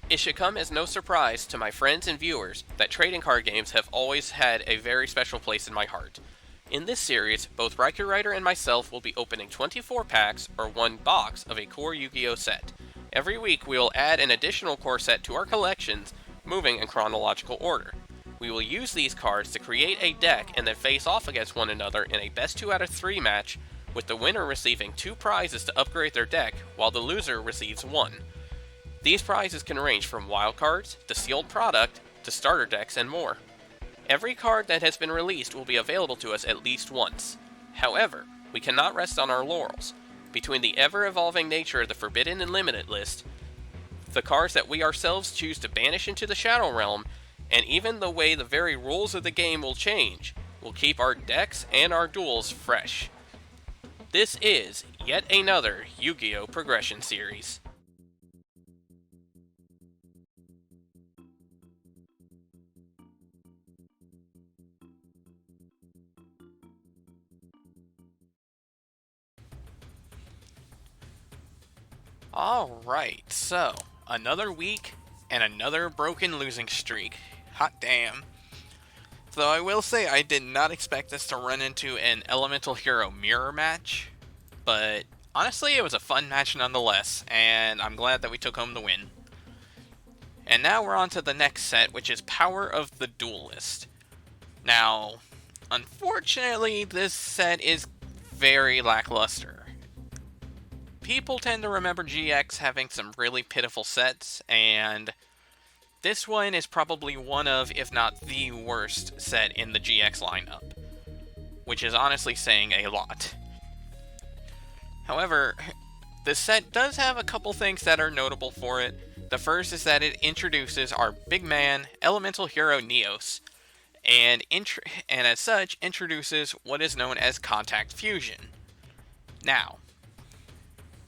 It should come as no surprise to my friends and viewers that trading card games have always had a very special place in my heart. In this series, both Raikourider and myself will be opening 24 packs or one box of a core Yu-Gi-Oh set. Every week we will add an additional core set to our collections, moving in chronological order. We will use these cards to create a deck and then face off against one another in a best 2 out of 3 match, with the winner receiving 2 prizes to upgrade their deck, while the loser receives 1. These prizes can range from wildcards, to sealed product, to starter decks, and more. Every card that has been released will be available to us at least once. However, we cannot rest on our laurels. Between the ever-evolving nature of the Forbidden and Limited list, the cards that we ourselves choose to banish into the Shadow Realm, and even the way the very rules of the game will change, will keep our decks and our duels fresh. This is yet another Yu-Gi-Oh! Progression series. Alright, so, another week and another broken losing streak. Hot damn. Though I will say I did not expect us to run into an Elemental Hero mirror match, but honestly it was a fun match nonetheless, and I'm glad that we took home the win. And now we're on to the next set, which is Power of the Duelist. Now, unfortunately this set is very lackluster. People tend to remember GX having some really pitiful sets, and this one is probably one of, if not the worst set in the GX lineup, which is honestly saying a lot. However, the set does have a couple things that are notable for it. The first is that it introduces our big man, Elemental Hero Neos, and as such, introduces what is known as Contact Fusion. Now,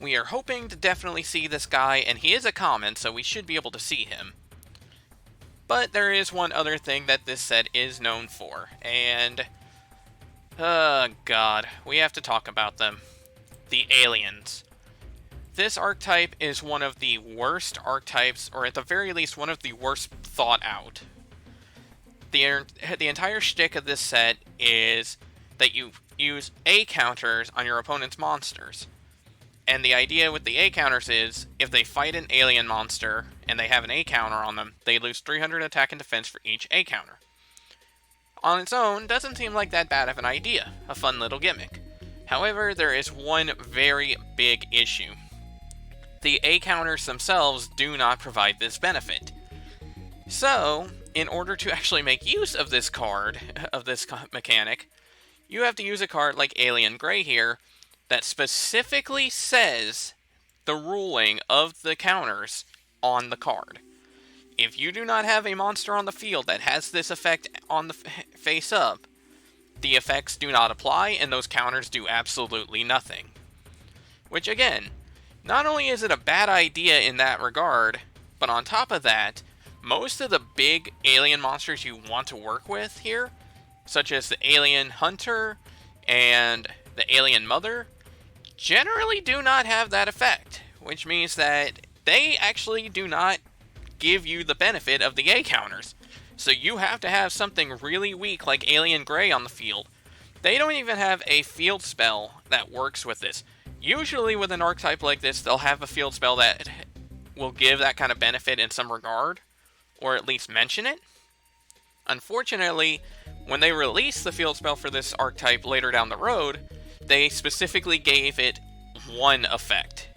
we are hoping to definitely see this guy, and he is a common, so we should be able to see him. But there is one other thing that this set is known for, and god, we have to talk about them. The aliens. This archetype is one of the worst archetypes, or at the very least one of the worst thought out. The entire shtick of this set is that you use A counters on your opponent's monsters. And the idea with the A counters is, if they fight an alien monster and they have an A counter on them, they lose 300 attack and defense for each A counter. On its own, doesn't seem like that bad of an idea, a fun little gimmick. However, there is one very big issue. The A counters themselves do not provide this benefit. So, in order to actually make use of this card, of this mechanic, you have to use a card like Alien Gray here, that specifically says the ruling of the counters on the card. If you do not have a monster on the field that has this effect on the face up, the effects do not apply and those counters do absolutely nothing. Which again, not only is it a bad idea in that regard, but on top of that, most of the big alien monsters you want to work with here, such as the Alien Hunter and the Alien Mother, generally do not have that effect, which means that they actually do not give you the benefit of the A counters. So you have to have something really weak like Alien Gray on the field. They don't even have a field spell that works with this. Usually with an archetype like this, they'll have a field spell that will give that kind of benefit in some regard, or at least mention it. Unfortunately, when they release the field spell for this archetype later down the road, they specifically gave it one effect,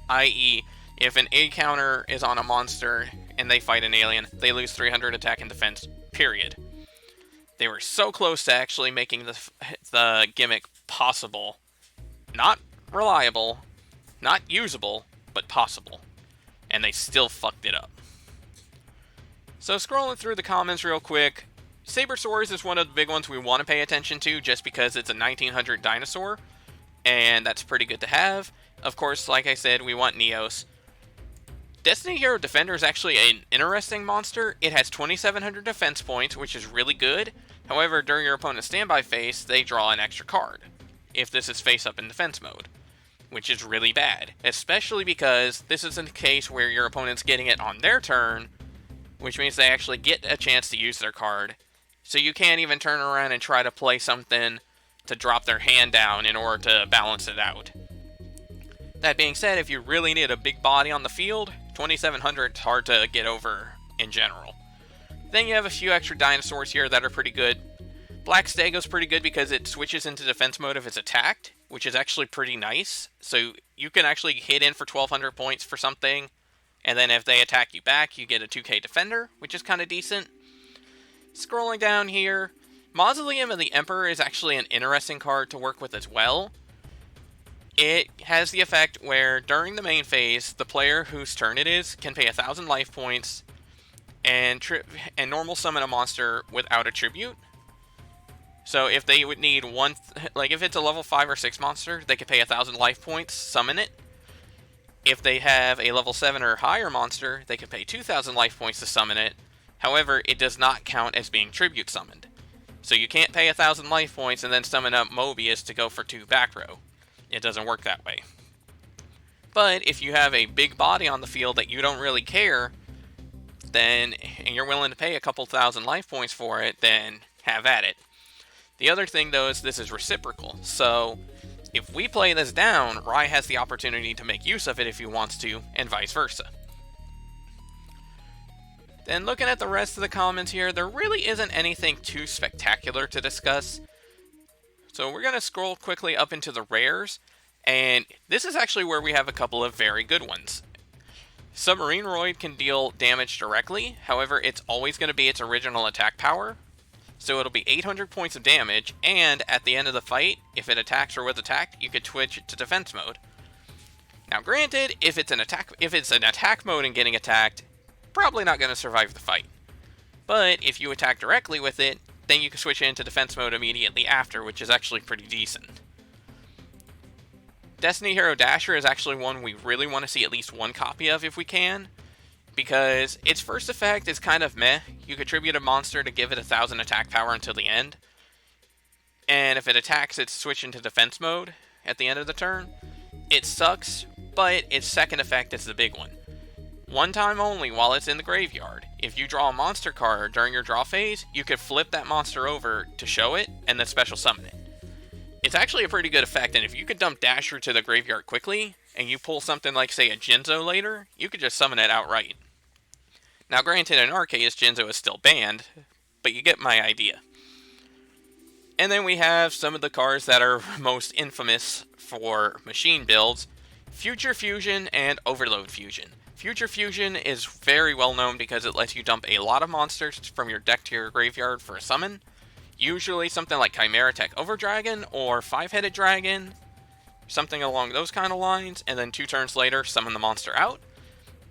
i.e., if an A counter is on a monster and they fight an alien, they lose 300 attack and defense, period. They were so close to actually making the gimmick possible. Not reliable, not usable, but possible. And they still fucked it up. So scrolling through the comments real quick, Sabersaurus is one of the big ones we want to pay attention to just because it's a 1900 dinosaur, and that's pretty good to have. Of course, like I said, we want Neos. Destiny Hero Defender is actually an interesting monster. It has 2700 defense points, which is really good. However, during your opponent's standby phase, they draw an extra card, if this is face-up in defense mode. which is really bad, especially because this is a case where your opponent's getting it on their turn, which means they actually get a chance to use their card, so you can't even turn around and try to play something to drop their hand down in order to balance it out. That being said, if you really need a big body on the field, 2700 is hard to get over in general. Then you have a few extra dinosaurs here that are pretty good. Black Stego's pretty good because it switches into defense mode if it's attacked, which is actually pretty nice. So you can actually hit in for 1200 points for something, and then if they attack you back, you get a 2k defender, which is kind of decent. Scrolling down here, Mausoleum of the Emperor is actually an interesting card to work with as well. It has the effect where during the main phase, the player whose turn it is can pay 1000 life points and normal summon a monster without a tribute. So if they would need one, like if it's a level 5 or 6 monster, they could pay 1000 life points, summon it. If they have a level 7 or higher monster, they could pay 2000 life points to summon it. However, it does not count as being tribute summoned. So you can't pay 1000 life points and then summon up Mobius to go for 2 back row. It doesn't work that way. But if you have a big body on the field that you don't really care, then, and you're willing to pay a couple thousand life points for it, then have at it. The other thing though is this is reciprocal, so if we play this down, Rai has the opportunity to make use of it if he wants to, and vice versa. Then looking at the rest of the comments here, there really isn't anything too spectacular to discuss. So we're going to scroll quickly up into the rares, and this is actually where we have a couple of very good ones. Submarine Roid can deal damage directly, however it's always going to be its original attack power. So it'll be 800 points of damage, and at the end of the fight, if it attacks or was attacked, you could switch it to defense mode. Now granted, if it's an attack mode and getting attacked, probably not going to survive the fight. But if you attack directly with it, then you can switch it into defense mode immediately after, which is actually pretty decent. Destiny Hero Dasher is actually one we really want to see at least one copy of if we can, because its first effect is kind of meh. You contribute a monster to give it 1000 attack power until the end, and if it attacks, it's switched into defense mode at the end of the turn. It sucks, but its second effect is the big one. One time only while it's in the graveyard, if you draw a monster card during your draw phase, you could flip that monster over to show it, and then special summon it. It's actually a pretty good effect, and if you could dump Dasher to the graveyard quickly, and you pull something like, say, a Jinzo later, you could just summon it outright. Now granted, in our case, Jinzo is still banned, but you get my idea. And then we have some of the cards that are most infamous for machine builds, Future Fusion and Overload Fusion. Future Fusion is very well known because it lets you dump a lot of monsters from your deck to your graveyard for a summon. Usually something like Chimera Tech Overdragon or 5-Headed Dragon, something along those kind of lines, and then 2 turns later summon the monster out.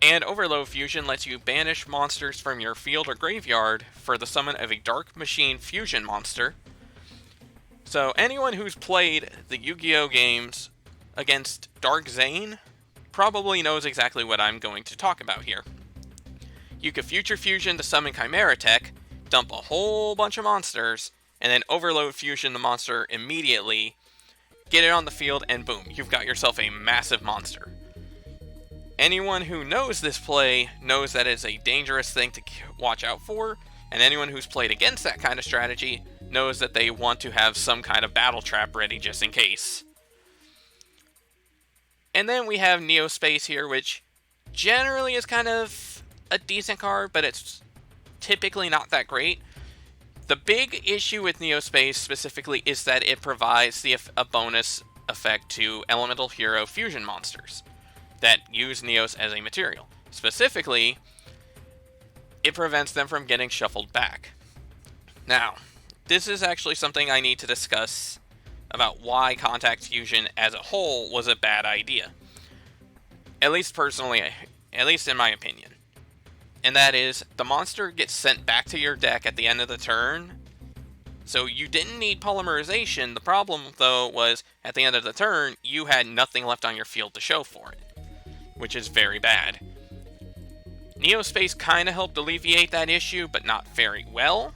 And Overload Fusion lets you banish monsters from your field or graveyard for the summon of a Dark Machine Fusion monster. So anyone who's played the Yu-Gi-Oh games against Dark Zane probably knows exactly what I'm going to talk about here. You could Future Fusion to summon Chimera Tech, dump a whole bunch of monsters, and then Overload Fusion the monster immediately, get it on the field, and boom, you've got yourself a massive monster. Anyone who knows this play knows that it's a dangerous thing to watch out for, and anyone who's played against that kind of strategy knows that they want to have some kind of battle trap ready just in case. And then we have Neo-Space here, which generally is kind of a decent card, but it's typically not that great. The big issue with Neo-Space specifically is that it provides a bonus effect to Elemental Hero Fusion monsters that use Neos as a material. Specifically, it prevents them from getting shuffled back. Now, this is actually something I need to discuss about why Contact Fusion as a whole was a bad idea. At least personally, at least in my opinion. And that is, the monster gets sent back to your deck at the end of the turn. So you didn't need polymerization. The problem, though, was at the end of the turn, you had nothing left on your field to show for it, which is very bad. Neo-Space kind of helped alleviate that issue, but not very well.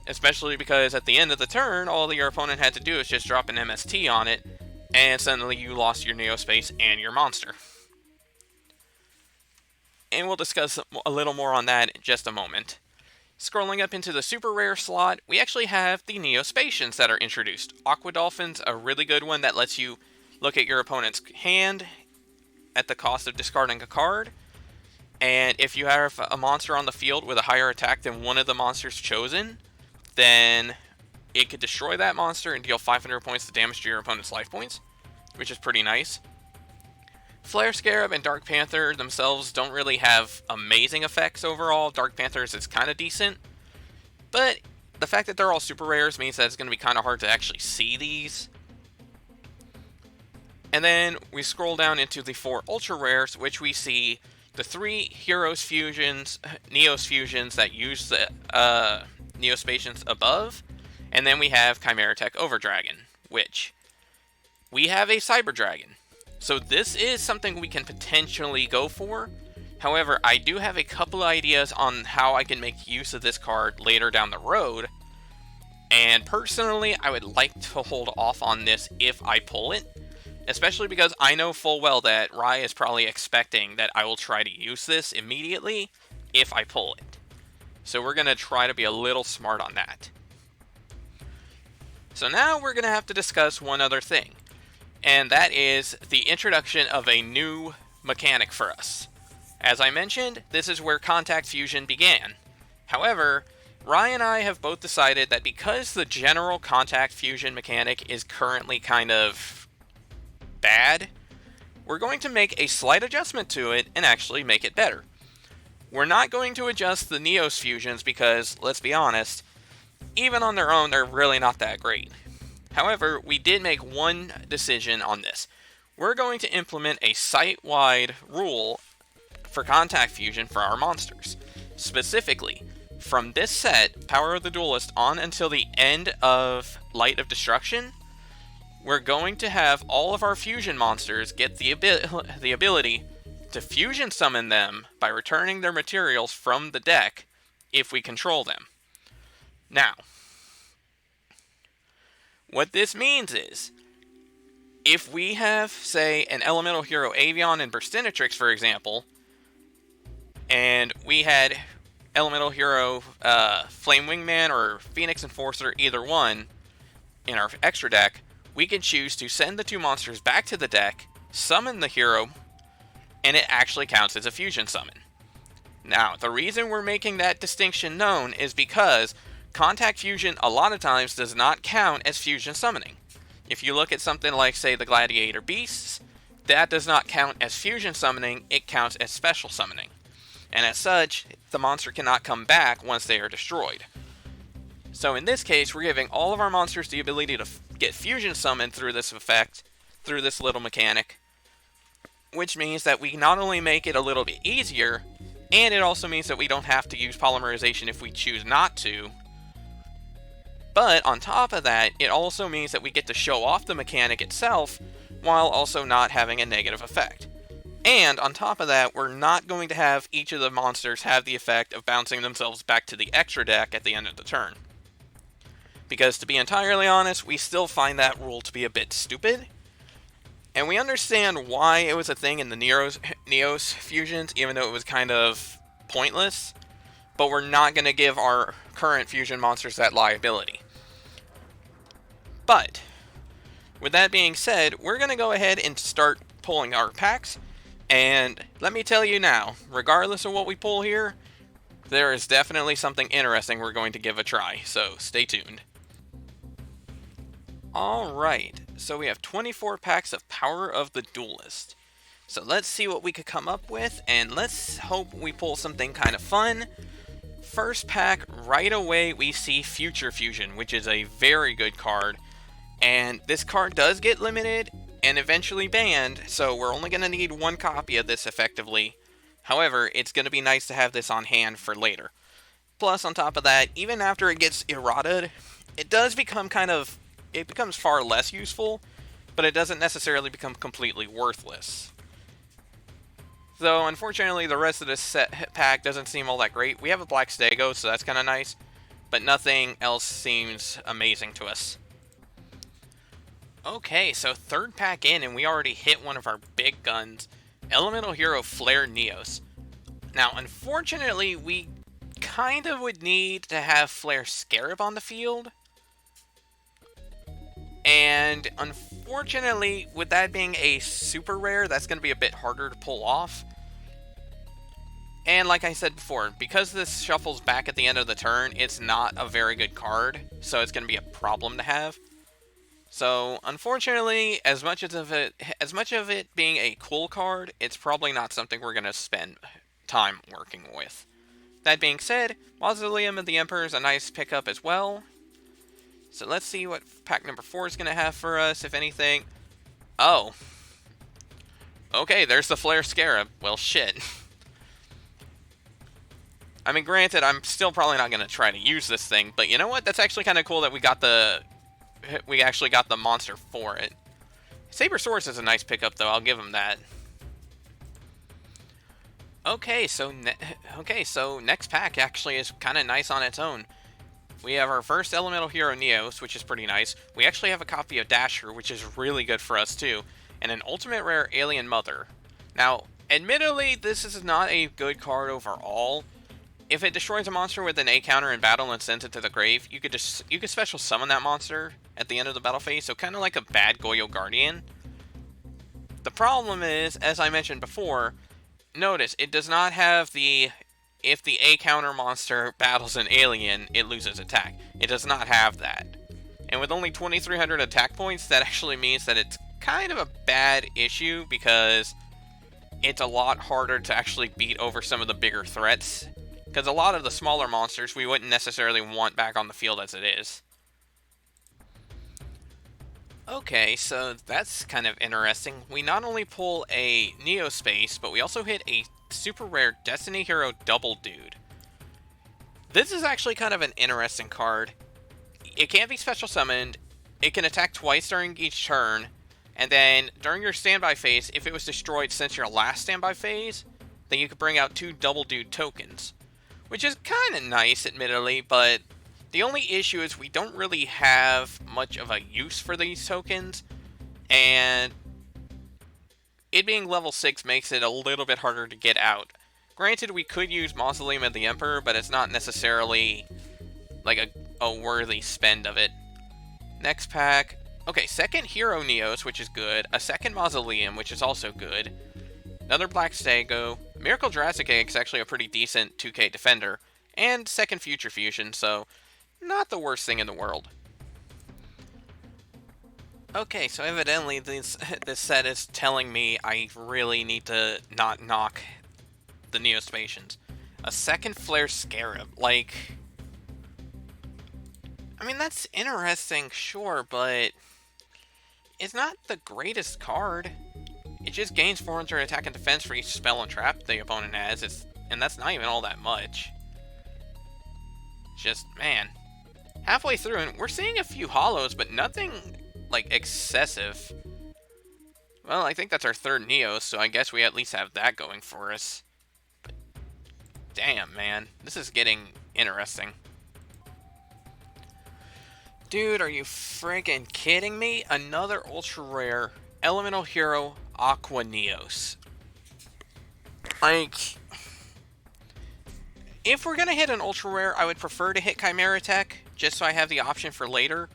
Especially because at the end of the turn, all your opponent had to do is just drop an MST on it, and suddenly you lost your Neo-Space and your monster. And we'll discuss a little more on that in just a moment. Scrolling up into the super rare slot, we actually have the Neo-Spacians that are introduced. Aqua Dolphin's a really good one that lets you look at your opponent's hand at the cost of discarding a card. And if you have a monster on the field with a higher attack than one of the monsters chosen, then it could destroy that monster and deal 500 points of damage to your opponent's life points, which is pretty nice. Flare Scarab and Dark Panther themselves don't really have amazing effects overall. Dark Panther's is kind of decent, but the fact that they're all super rares means that it's going to be kind of hard to actually see these. And then we scroll down into the 4 ultra rares, which we see the 3 Heroes fusions, Neos fusions that use the Neo-Spacians above, and then we have Chimera Tech Overdragon, which we have a Cyber Dragon. So this is something we can potentially go for. However, I do have a couple of ideas on how I can make use of this card later down the road. And personally, I would like to hold off on this if I pull it. Especially because I know full well that Rai is probably expecting that I will try to use this immediately if I pull it. So we're going to try to be a little smart on that. So now we're going to have to discuss one other thing. And that is the introduction of a new mechanic for us. As I mentioned, this is where Contact Fusion began. However, Rai and I have both decided that because the general Contact Fusion mechanic is currently kind of bad, we're going to make a slight adjustment to it and actually make it better. We're not going to adjust the Neos fusions because, let's be honest, even on their own, they're really not that great. However, we did make one decision on this. We're going to implement a site-wide rule for Contact Fusion for our monsters. Specifically, from this set, Power of the Duelist, on until the end of Light of Destruction, we're going to have all of our fusion monsters get the ability to fusion summon them by returning their materials from the deck if we control them. Now, what this means is, if we have, say, an Elemental Hero Avion and Burstinatrix, for example, and we had Elemental Hero Flame Wingman or Phoenix Enforcer, either one, in our extra deck, we can choose to send the 2 monsters back to the deck, summon the hero, and it actually counts as a fusion summon. Now, the reason we're making that distinction known is because Contact Fusion a lot of times does not count as fusion summoning. If you look at something like, say, the Gladiator Beasts, that does not count as fusion summoning, it counts as special summoning. And as such, the monster cannot come back once they are destroyed. So in this case, we're giving all of our monsters the ability to get fusion summoned through this effect, through this little mechanic, which means that we not only make it a little bit easier, and it also means that we don't have to use polymerization if we choose not to. But on top of that, it also means that we get to show off the mechanic itself while also not having a negative effect. And on top of that, we're not going to have each of the monsters have the effect of bouncing themselves back to the extra deck at the end of the turn. Because to be entirely honest, we still find that rule to be a bit stupid. And we understand why it was a thing in the Neos fusions, even though it was kind of pointless. But we're not going to give our current fusion monsters that liability. But, with that being said, we're going to go ahead and start pulling our packs. And let me tell you now, regardless of what we pull here, there is definitely something interesting we're going to give a try. So, stay tuned. Alright, so we have 24 packs of Power of the Duelist. So let's see what we could come up with, and let's hope we pull something kind of fun. First pack, right away we see Future Fusion, which is a very good card. And this card does get limited and eventually banned, so we're only going to need 1 copy of this effectively. However, it's going to be nice to have this on hand for later. Plus, on top of that, even after it gets errated, it does become it becomes far less useful, but it doesn't necessarily become completely worthless. Though, unfortunately, the rest of this pack doesn't seem all that great. We have a Black Stego, so that's kind of nice, but nothing else seems amazing to us. Okay, so third pack in, and we already hit one of our big guns, Elemental Hero Flare Neos. Now, unfortunately, we kind of would need to have Flare Scarab on the field. And unfortunately, with that being a super rare, that's going to be a bit harder to pull off. And like I said before, because this shuffles back at the end of the turn, it's not a very good card, so it's going to be a problem to have. So, unfortunately, as much of it being a cool card, it's probably not something we're going to spend time working with. That being said, Mausoleum of the Emperor is a nice pickup as well. So let's see what pack number 4 is going to have for us, if anything. Oh. Okay, there's the Flare Scarab. Well, shit. I mean, granted, I'm still probably not going to try to use this thing, but you know what? That's actually kind of cool that we actually got the monster for it. Sabersaurus is a nice pickup, though. I'll give him that. Okay, so next pack actually is kind of nice on its own. We have our first Elemental Hero Neos, which is pretty nice. We actually have a copy of Dasher, which is really good for us too, and an Ultimate Rare Alien Mother. Now, admittedly, this is not a good card overall. If it destroys a monster with an A counter in battle and sends it to the grave, you could special summon that monster at the end of the battle phase, so kind of like a bad Goyo Guardian. The problem is, as I mentioned before, notice it does not have the if the A counter monster battles an alien, it loses attack. It does not have that. And with only 2,300 attack points, that actually means that it's kind of a bad issue because it's a lot harder to actually beat over some of the bigger threats. Because a lot of the smaller monsters we wouldn't necessarily want back on the field as it is. Okay, so that's kind of interesting. We not only pull a Neo-Space, but we also hit a super rare Destiny Hero Double Dude. This is actually kind of an interesting card. It can't be special summoned, it can attack twice during each turn, and then during your standby phase, if it was destroyed since your last standby phase, then you could bring out 2 Double Dude tokens. Which is kind of nice, admittedly, but the only issue is we don't really have much of a use for these tokens, and it being level 6 makes it a little bit harder to get out. Granted, we could use Mausoleum of the Emperor, but it's not necessarily like a worthy spend of it. Next pack. Okay, second Hero Neos, which is good. A second Mausoleum, which is also good. Another Black Stego. Miracle Jurassic Egg is actually a pretty decent 2k defender. And second Future Fusion, so not the worst thing in the world. Okay, so evidently this set is telling me I really need to not knock the Neo-Spacians. A second Flare Scarab, like... I mean, that's interesting, sure, but... it's not the greatest card. It just gains 400 attack and defense for each spell and trap the opponent has, and that's not even all that much. Just, man. Halfway through, and we're seeing a few hollows, but nothing, like, excessive. Well, I think that's our third Neo, so I guess we at least have that going for us. But, damn, man. This is getting interesting. Dude, are you friggin' kidding me? Another ultra rare Elemental Hero Aqua Neos. Like, if we're gonna hit an ultra rare, I would prefer to hit Chimera Tech, just so I have the option for later.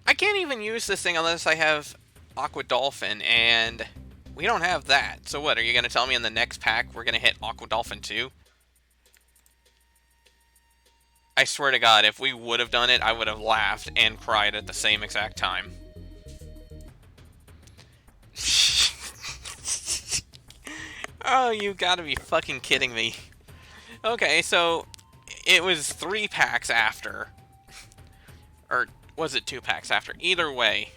I can't even use this thing unless I have Aqua Dolphin, and we don't have that. So what, are you gonna tell me in the next pack we're gonna hit Aqua Dolphin too? I swear to God, if we would have done it, I would have laughed and cried at the same exact time. Oh, you gotta be fucking kidding me. Okay, so it was 3 packs after. Or was it 2 packs after? Either way.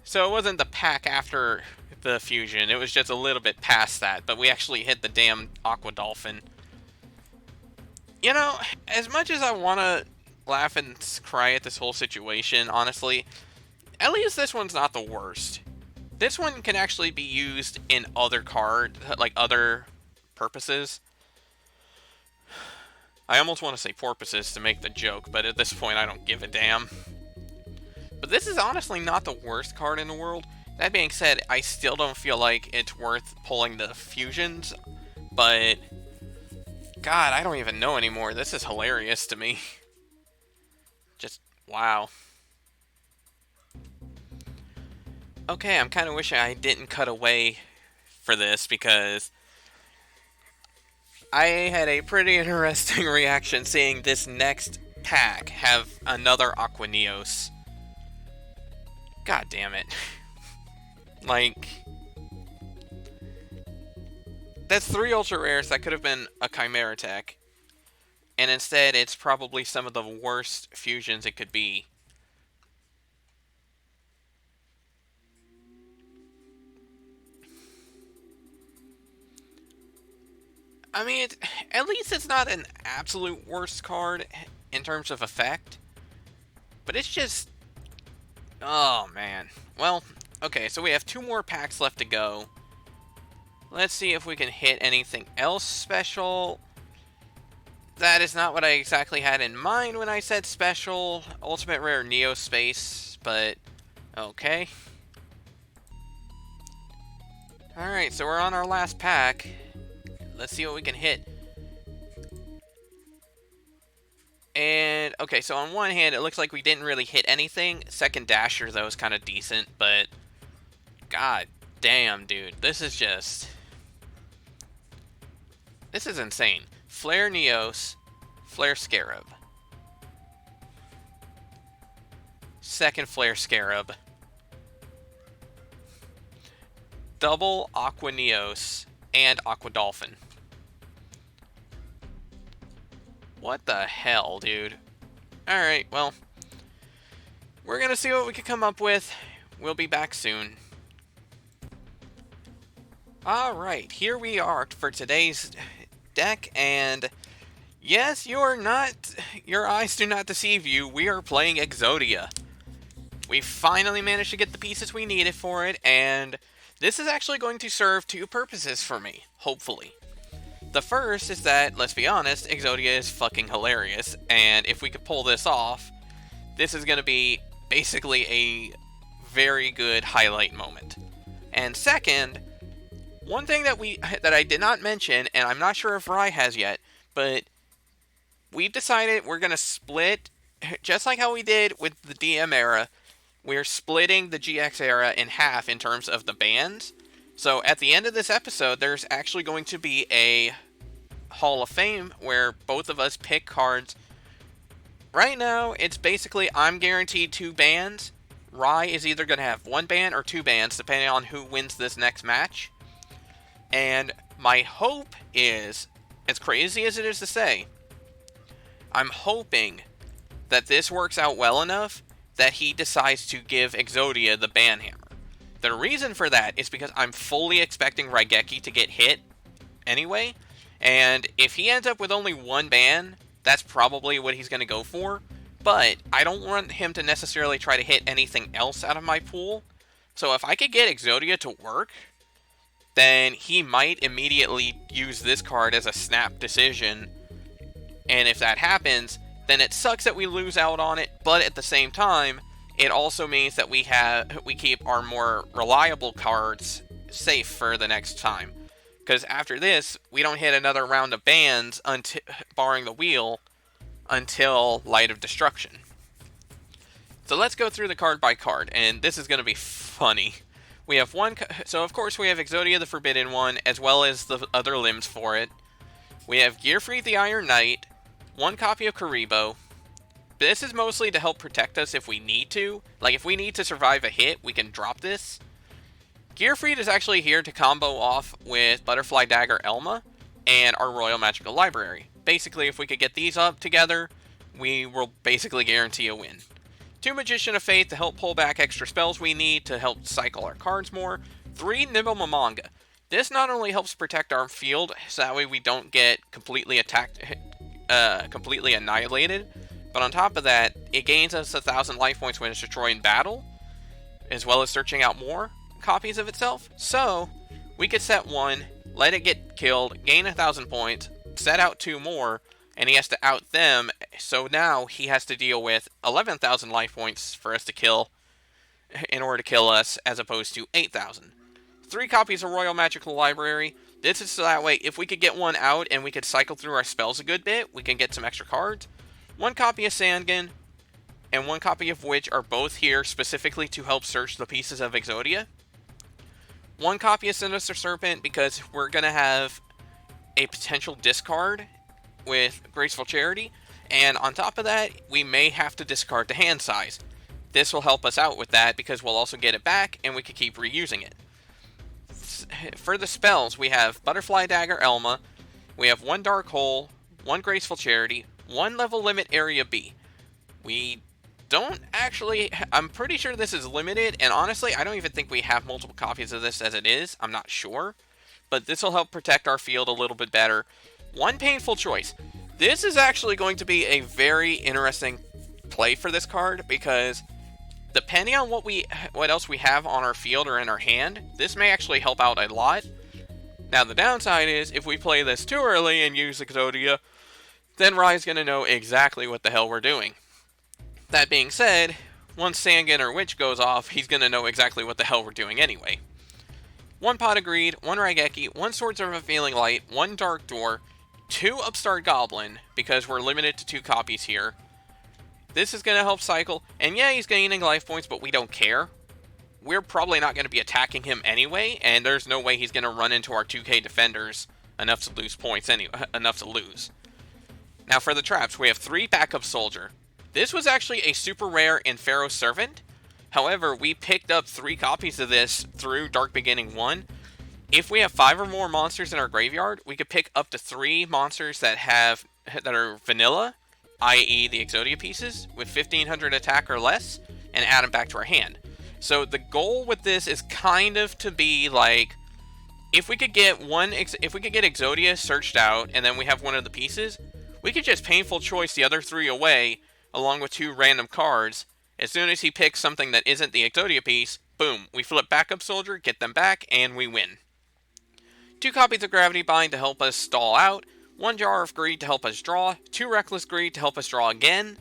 So it wasn't the pack after the fusion, it was just a little bit past that, but we actually hit the damn Aqua Dolphin. You know, as much as I want to laugh and cry at this whole situation, honestly, at least this one's not the worst. This one can actually be used in other other purposes. I almost want to say porpoises to make the joke, but at this point I don't give a damn. But this is honestly not the worst card in the world. That being said, I still don't feel like it's worth pulling the fusions, but God, I don't even know anymore. This is hilarious to me. Just, wow. Okay, I'm kind of wishing I didn't cut away for this because I had a pretty interesting reaction seeing this next pack have another Aquaneos. God damn it. Like, that's 3 ultra rares that could have been a Chimera tech. And instead, it's probably some of the worst fusions it could be. I mean, at least it's not an absolute worst card in terms of effect. But it's just... Oh, man. Well, okay, so we have 2 more packs left to go. Let's see if we can hit anything else special. That is not what I exactly had in mind when I said special. Ultimate Rare Neo-Space, but okay. Alright, so we're on our last pack. Let's see what we can hit. And, okay, so on one hand, it looks like we didn't really hit anything. Second Dasher, though, is kind of decent, but... God damn, dude. This is just... This is insane. Flare Neos, Flare Scarab. Second Flare Scarab. Double Aqua Neos and Aqua Dolphin. What the hell, dude? Alright, well, we're gonna see what we can come up with. We'll be back soon. Alright, here we are for today's deck, and yes, your eyes do not deceive you. We are playing Exodia. We finally managed to get the pieces we needed for it, and this is actually going to serve 2 purposes for me, hopefully. The first is that, let's be honest, Exodia is fucking hilarious, and if we could pull this off, this is going to be basically a very good highlight moment. And second, one thing that I did not mention, and I'm not sure if Rai has yet, but we've decided we're going to split, just like how we did with the DM era, we're splitting the GX era in half in terms of the bands. So at the end of this episode, there's actually going to be a Hall of Fame where both of us pick cards. Right now, it's basically I'm guaranteed 2 bands. Rai is either going to have 1 band or 2 bands, depending on who wins this next match. And my hope is, as crazy as it is to say, I'm hoping that this works out well enough that he decides to give Exodia the Banhammer. The reason for that is because I'm fully expecting Raigeki to get hit anyway, and if he ends up with only 1 ban, that's probably what he's going to go for, but I don't want him to necessarily try to hit anything else out of my pool, so if I could get Exodia to work, then he might immediately use this card as a snap decision, and if that happens, then it sucks that we lose out on it, but at the same time, it also means that we keep our more reliable cards safe for the next time. Because after this, we don't hit another round of bans, barring the wheel, until Light of Destruction. So let's go through the card by card, and this is going to be funny. We have so of course we have Exodia the Forbidden One, as well as the other limbs for it. We have Gearfried the Iron Knight, 1 copy of Kuriboh. This is mostly to help protect us if we need to. Like, if we need to survive a hit, we can drop this. Gearfried is actually here to combo off with Butterfly Dagger Elma and our Royal Magical Library. Basically, if we could get these up together, we will basically guarantee a win. 2 Magician of Faith to help pull back extra spells we need to help cycle our cards more. 3 Nimble Mamanga. This not only helps protect our field, so that way we don't get completely attacked, completely annihilated, but on top of that, it gains us 1,000 life points when it's destroyed in battle, as well as searching out more copies of itself. So, we could set 1, let it get killed, gain 1,000 points, set out 2 more, and he has to out them, so now he has to deal with 11,000 life points for us to kill, in order to kill us, as opposed to 8,000. 3 copies of Royal Magical Library. This is so that way, if we could get one out and we could cycle through our spells a good bit, we can get some extra cards. 1 copy of Sangan, and 1 copy of which are both here specifically to help search the pieces of Exodia. 1 copy of Sinister Serpent, because we're going to have a potential discard with Graceful Charity, and on top of that, we may have to discard the hand size. This will help us out with that, because we'll also get it back, and we can keep reusing it. For the spells, we have Butterfly Dagger Elma, we have 1 Dark Hole, 1 Graceful Charity, 1 Level Limit Area B. We don't actually... I'm pretty sure this is limited, and honestly, I don't even think we have multiple copies of this as it is. I'm not sure. But this will help protect our field a little bit better. 1 Painful Choice. This is actually going to be a very interesting play for this card, because depending on what else we have on our field or in our hand, this may actually help out a lot. Now, the downside is, if we play this too early and use Exodia, then Rai's going to know exactly what the hell we're doing. That being said, once Sangan or Witch goes off, he's going to know exactly what the hell we're doing anyway. 1 Pot of Greed, 1 Raigeki, 1 Swords of Revealing Light, 1 Dark Door, 2 Upstart Goblin, because we're limited to 2 copies here. This is going to help cycle, and yeah, he's gaining life points, but we don't care. We're probably not going to be attacking him anyway, and there's no way he's going to run into our 2k defenders enough to lose points enough to lose. Now for the traps, we have 3 Backup Soldier. This was actually a super rare in Pharaoh's Servant. However, we picked up 3 copies of this through Dark Beginning 1. If we have 5 or more monsters in our graveyard, we could pick up to 3 monsters that are vanilla, i.e. the Exodia pieces, with 1500 attack or less, and add them back to our hand. So the goal with this is kind of to be like, if we could get Exodia searched out, and then we have one of the pieces, we could just Painful Choice the other 3 away, along with 2 random cards. As soon as he picks something that isn't the Exodia piece, boom, we flip Backup Soldier, get them back, and we win. 2 copies of Gravity Bind to help us stall out, 1 Jar of Greed to help us draw, 2 Reckless Greed to help us draw again,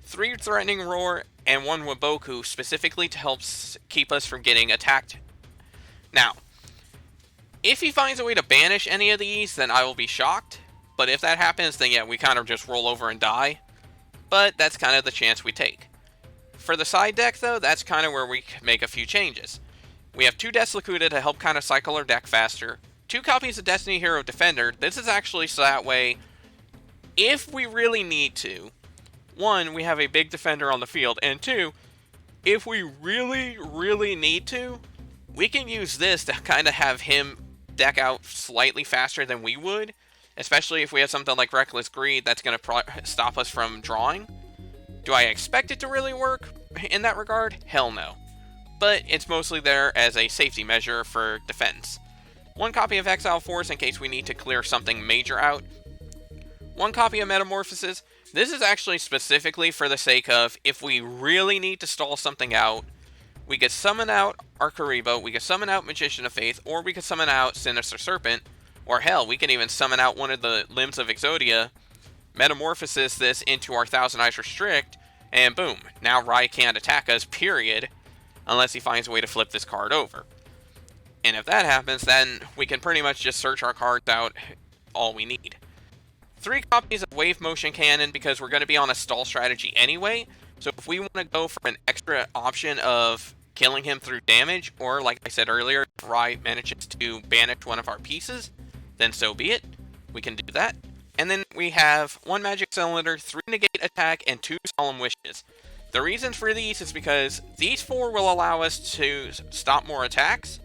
3 Threatening Roar, and 1 Waboku specifically to help keep us from getting attacked. Now, if he finds a way to banish any of these, then I will be shocked. But if that happens, then yeah, we kind of just roll over and die. But that's kind of the chance we take. For the side deck, though, that's kind of where we make a few changes. We have 2 Deslakuta to help kind of cycle our deck faster. 2 copies of Destiny Hero Defender. This is actually so that way, if we really need to, 1, we have a big defender on the field, and 2, if we really, really need to, we can use this to kind of have him deck out slightly faster than we would, especially if we have something like Reckless Greed that's going to stop us from drawing. Do I expect it to really work in that regard? Hell no. But it's mostly there as a safety measure for defense. 1 copy of Exile Force in case we need to clear something major out. 1 copy of Metamorphosis. This is actually specifically for the sake of, if we really need to stall something out, we could summon out Raikourider, we could summon out Magician of Faith, or we could summon out Sinister Serpent, or hell, we can even summon out one of the limbs of Exodia, Metamorphosis this into our Thousand Eyes Restrict, and boom, now Rai can't attack us, period, unless he finds a way to flip this card over. And if that happens, then we can pretty much just search our cards out all we need. 3 copies of Wave Motion Cannon, because we're going to be on a stall strategy anyway, so if we want to go for an extra option of killing him through damage, or like I said earlier, if Rai manages to banish one of our pieces, then so be it. We can do that. And then we have 1 Magic Cylinder, 3 Negate Attack, and 2 Solemn Wishes. The reason for these is because these 4 will allow us to stop more attacks,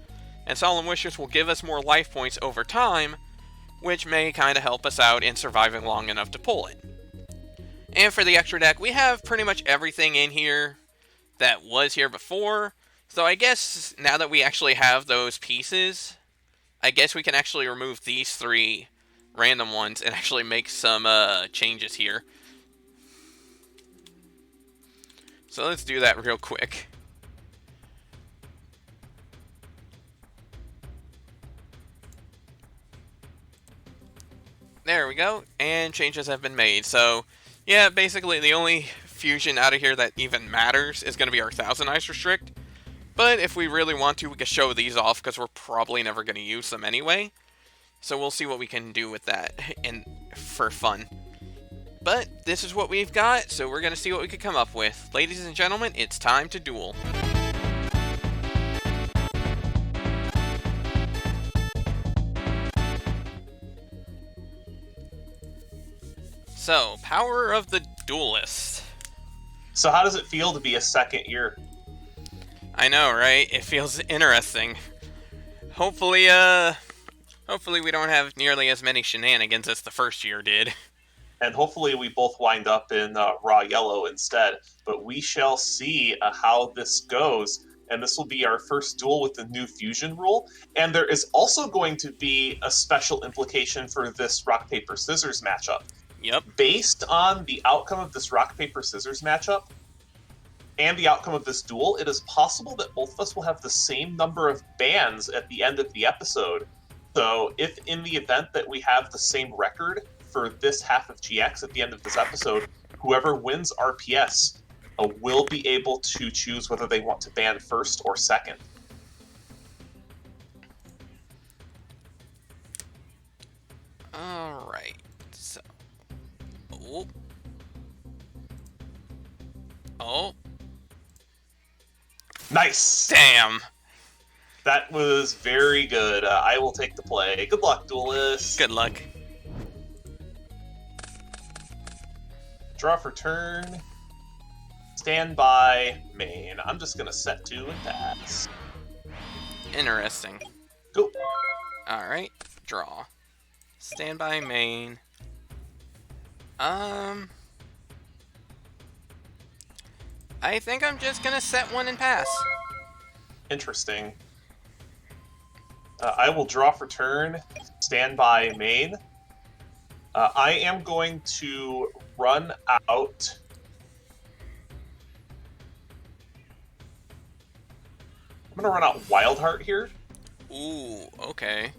and Solemn Wishes will give us more life points over time, which may kind of help us out in surviving long enough to pull it. And for the extra deck, we have pretty much everything in here that was here before. So I guess now that we actually have those pieces, I guess we can actually remove these 3 random ones and actually make some changes here. So let's do that real quick. There we go, and changes have been made. So, yeah, basically the only fusion out of here that even matters is going to be our Thousand Eyes Restrict. But if we really want to, we can show these off because we're probably never going to use them anyway. So we'll see what we can do with that and for fun. But this is what we've got, so we're going to see what we can come up with. Ladies and gentlemen, it's time to duel. So, power of the Duelist. So how does it feel to be a second year? I know, right? It feels interesting. Hopefully we don't have nearly as many shenanigans as the first year did. And hopefully we both wind up in raw yellow instead. But we shall see how this goes. And this will be our first duel with the new fusion rule. And there is also going to be a special implication for this rock, paper, scissors matchup. Yep. Based on the outcome of this rock, paper, scissors matchup and the outcome of this duel, it is possible that both of us will have the same number of bans at the end of the episode. So if in the event that we have the same record for this half of GX at the end of this episode, whoever wins RPS will be able to choose whether they want to ban first or second. Alright. So. Oh. Oh. Nice! Damn! That was very good. I will take the play. Good luck, Duelist. Good luck. Draw for turn. Stand by main. I'm just gonna set 2 and pass. Interesting. Go. Alright. Draw. Stand by main. I think I'm just gonna set 1 and pass. Interesting. I will draw for turn. Stand by main. I am going to run out. I'm going to run out Wild Heart here. Ooh, okay.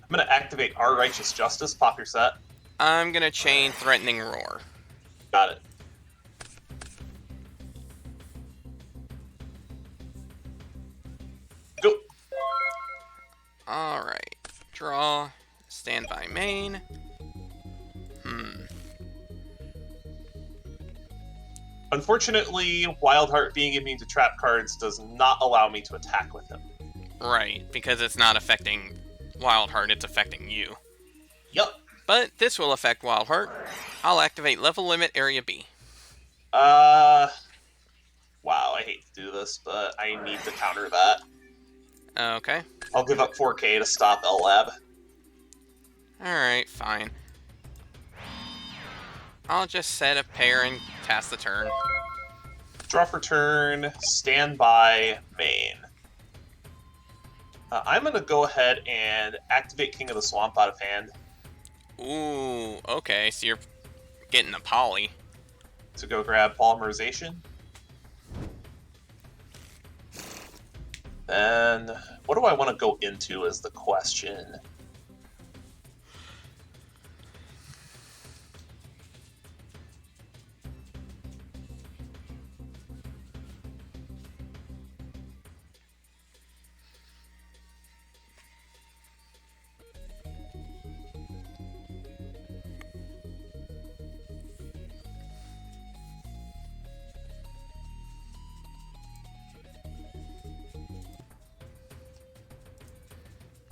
I'm going to activate Our Righteous Justice. Pop your set. I'm gonna chain Threatening Roar. Got it. Go. Alright. Draw. Stand by main. Unfortunately, Wild Heart being immune to trap cards does not allow me to attack with him. Right, because it's not affecting Wild Heart, it's affecting you. Yup. But this will affect Wild Heart. I'll activate Level Limit Area B. Wow, I hate to do this, but I need to counter that. Okay. I'll give up 4K to stop L-Lab. Alright, fine. I'll just set a pair and pass the turn. Draw for turn, stand by, main. I'm going to go ahead and activate King of the Swamp out of hand. Ooh, okay, so you're getting a poly. To go grab Polymerization. Then, what do I want to go into is the question.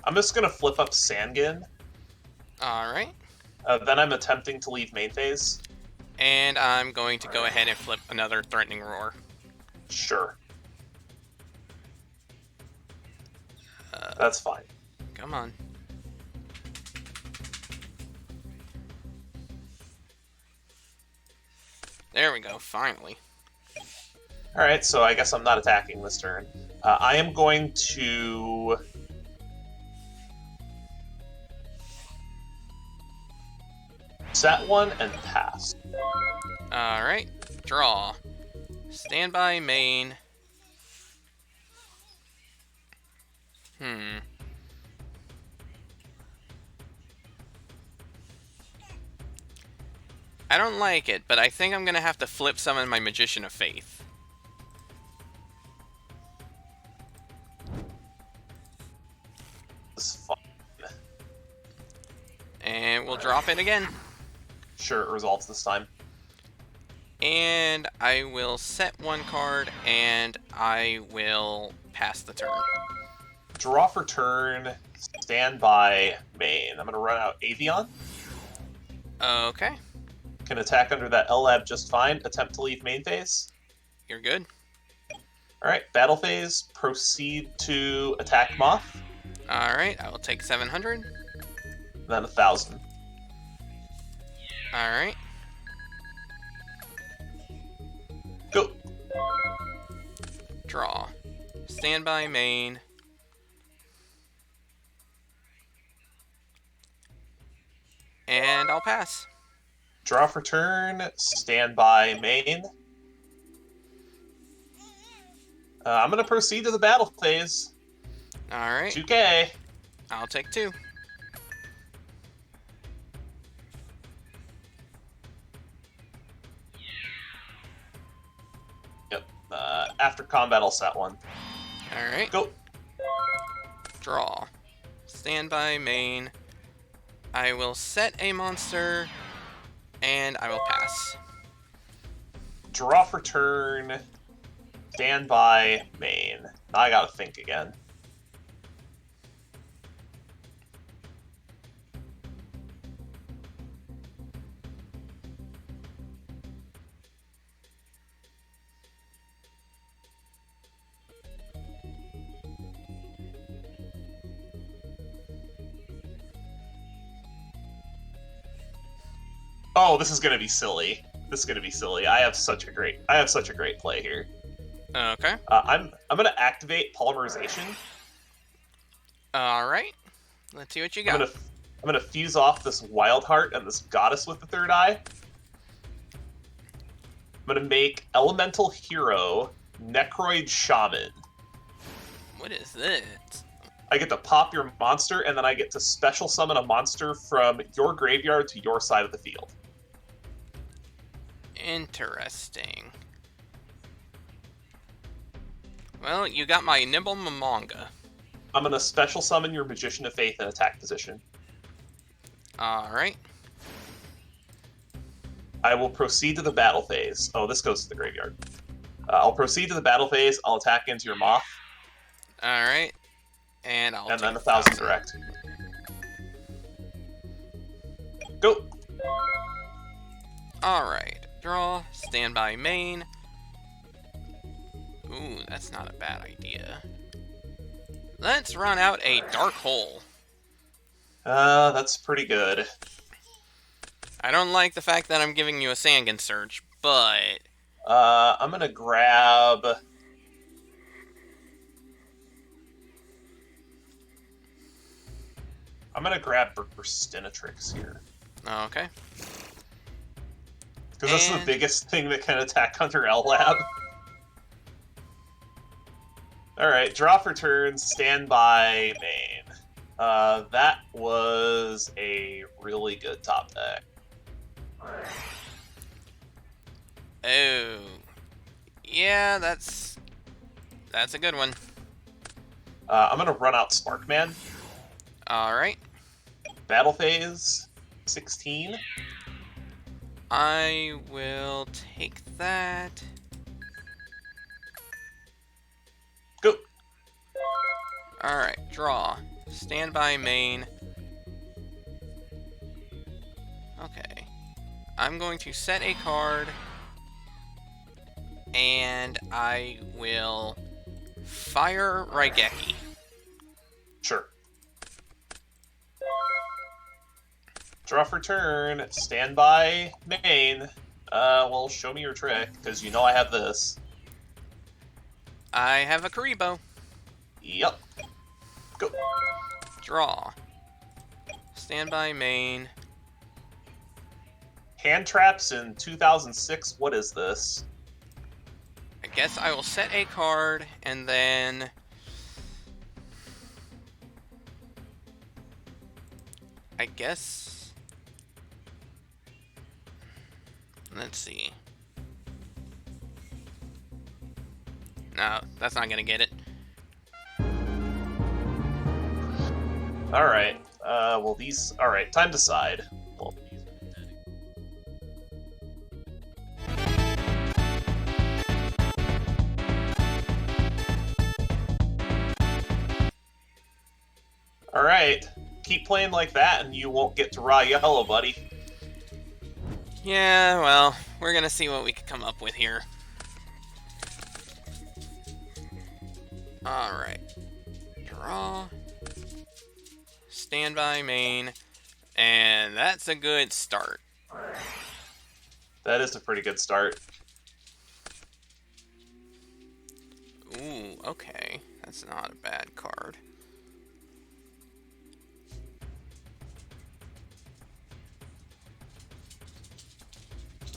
I'm just going to flip up Sangin. Alright. Then I'm attempting to leave main phase. And I'm going to go ahead and flip another Threatening Roar. Sure. That's fine. Come on. There we go, finally. Alright, so I guess I'm not attacking this turn. I am going to... set 1 and pass. Alright, draw. Stand by main. I don't like it, but I think I'm gonna have to flip summon my Magician of Faith. This is fun. And we'll drop it again. Sure, it resolves this time. And I will set one card, and I will pass the turn. Draw for turn, stand by, main. I'm going to run out Avion. Okay, Can attack under that L-Lab just fine. Attempt to leave main phase. you're good. Alright, battle phase. Proceed to attack Moth. Alright, I will take 700. Then 1,000. Alright. Go. Draw. Standby main. And I'll pass. Draw for turn, stand by, main. I'm going to proceed to the battle phase. Alright, 2K. I'll take 2. Yep. After combat, I'll set one. Alright. Go. Draw. Standby main. I will set a monster, and I will pass. Draw for turn, stand by, main. Now I gotta think again. Oh, this is gonna be silly. This is gonna be silly. I have such a great play here. Okay. I'm gonna activate polymerization. Alright. Let's see what you got. I'm gonna fuse off this Wild Heart and this Goddess with the third eye. I'm gonna make Elemental Hero Necroid Shaman. What is this? I get to pop your monster, and then I get to special summon a monster from your graveyard to your side of the field. Interesting. Well, you got my Nibble Momonga. I'm gonna special summon your Magician of Faith in attack position. Alright. I will proceed to the battle phase. Oh, this goes to the graveyard. I'll proceed to the battle phase. I'll attack into your Moth. Alright. And I'll And take then 1,000 direct. Go. Alright. Draw. Standby main. Ooh, that's not a bad idea. Let's run out a Dark Hole. That's pretty good. I don't like the fact that I'm giving you a Sangan Surge, but... I'm gonna grab... I'm gonna grab Burstinatrix here. Okay. Because that's the biggest thing that can attack Hunter L-Lab. Alright, draw for turn, stand by, main. That was a really good top deck. Oh. Yeah, that's a good one. I'm gonna run out Sparkman. Alright. Battle phase, 16. I will take that. Go. Alright, draw. Standby main. Okay. I'm going to set a card. And I will fire Raigeki. Sure. Draw for turn, stand by, main. Well, show me your trick, because you know I have this. I have a Karibo. Yep. Go. Draw. Standby main. Hand traps in 2006, what is this? I guess I will set a card, and then... I guess... Let's see. No, that's not gonna get it. Alright. Well, these... Alright, time to side. Well, alright. Keep playing like that and you won't get to raw yellow, buddy. Yeah, well, we're gonna see what we can come up with here. Alright. Draw. Standby main. And that's a good start. That is a pretty good start. Ooh, okay. That's not a bad card.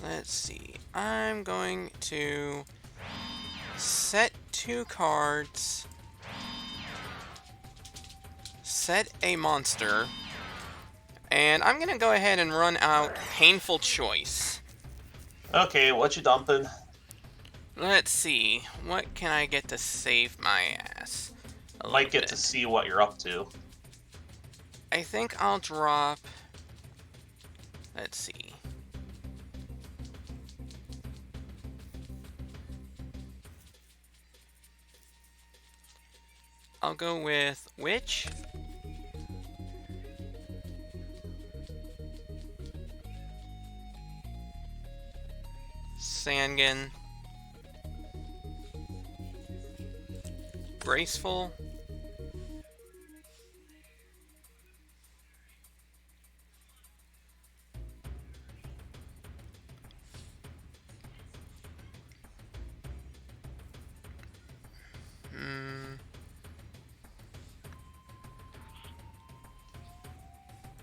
Let's see. I'm going to set 2 cards, set a monster, and I'm going to go ahead and run out Painful Choice. Okay, what you dumping? Let's see. What can I get to save my ass? Might get to see what you're up to. I think I'll drop... Let's see. I'll go with Witch. Sangan. Graceful.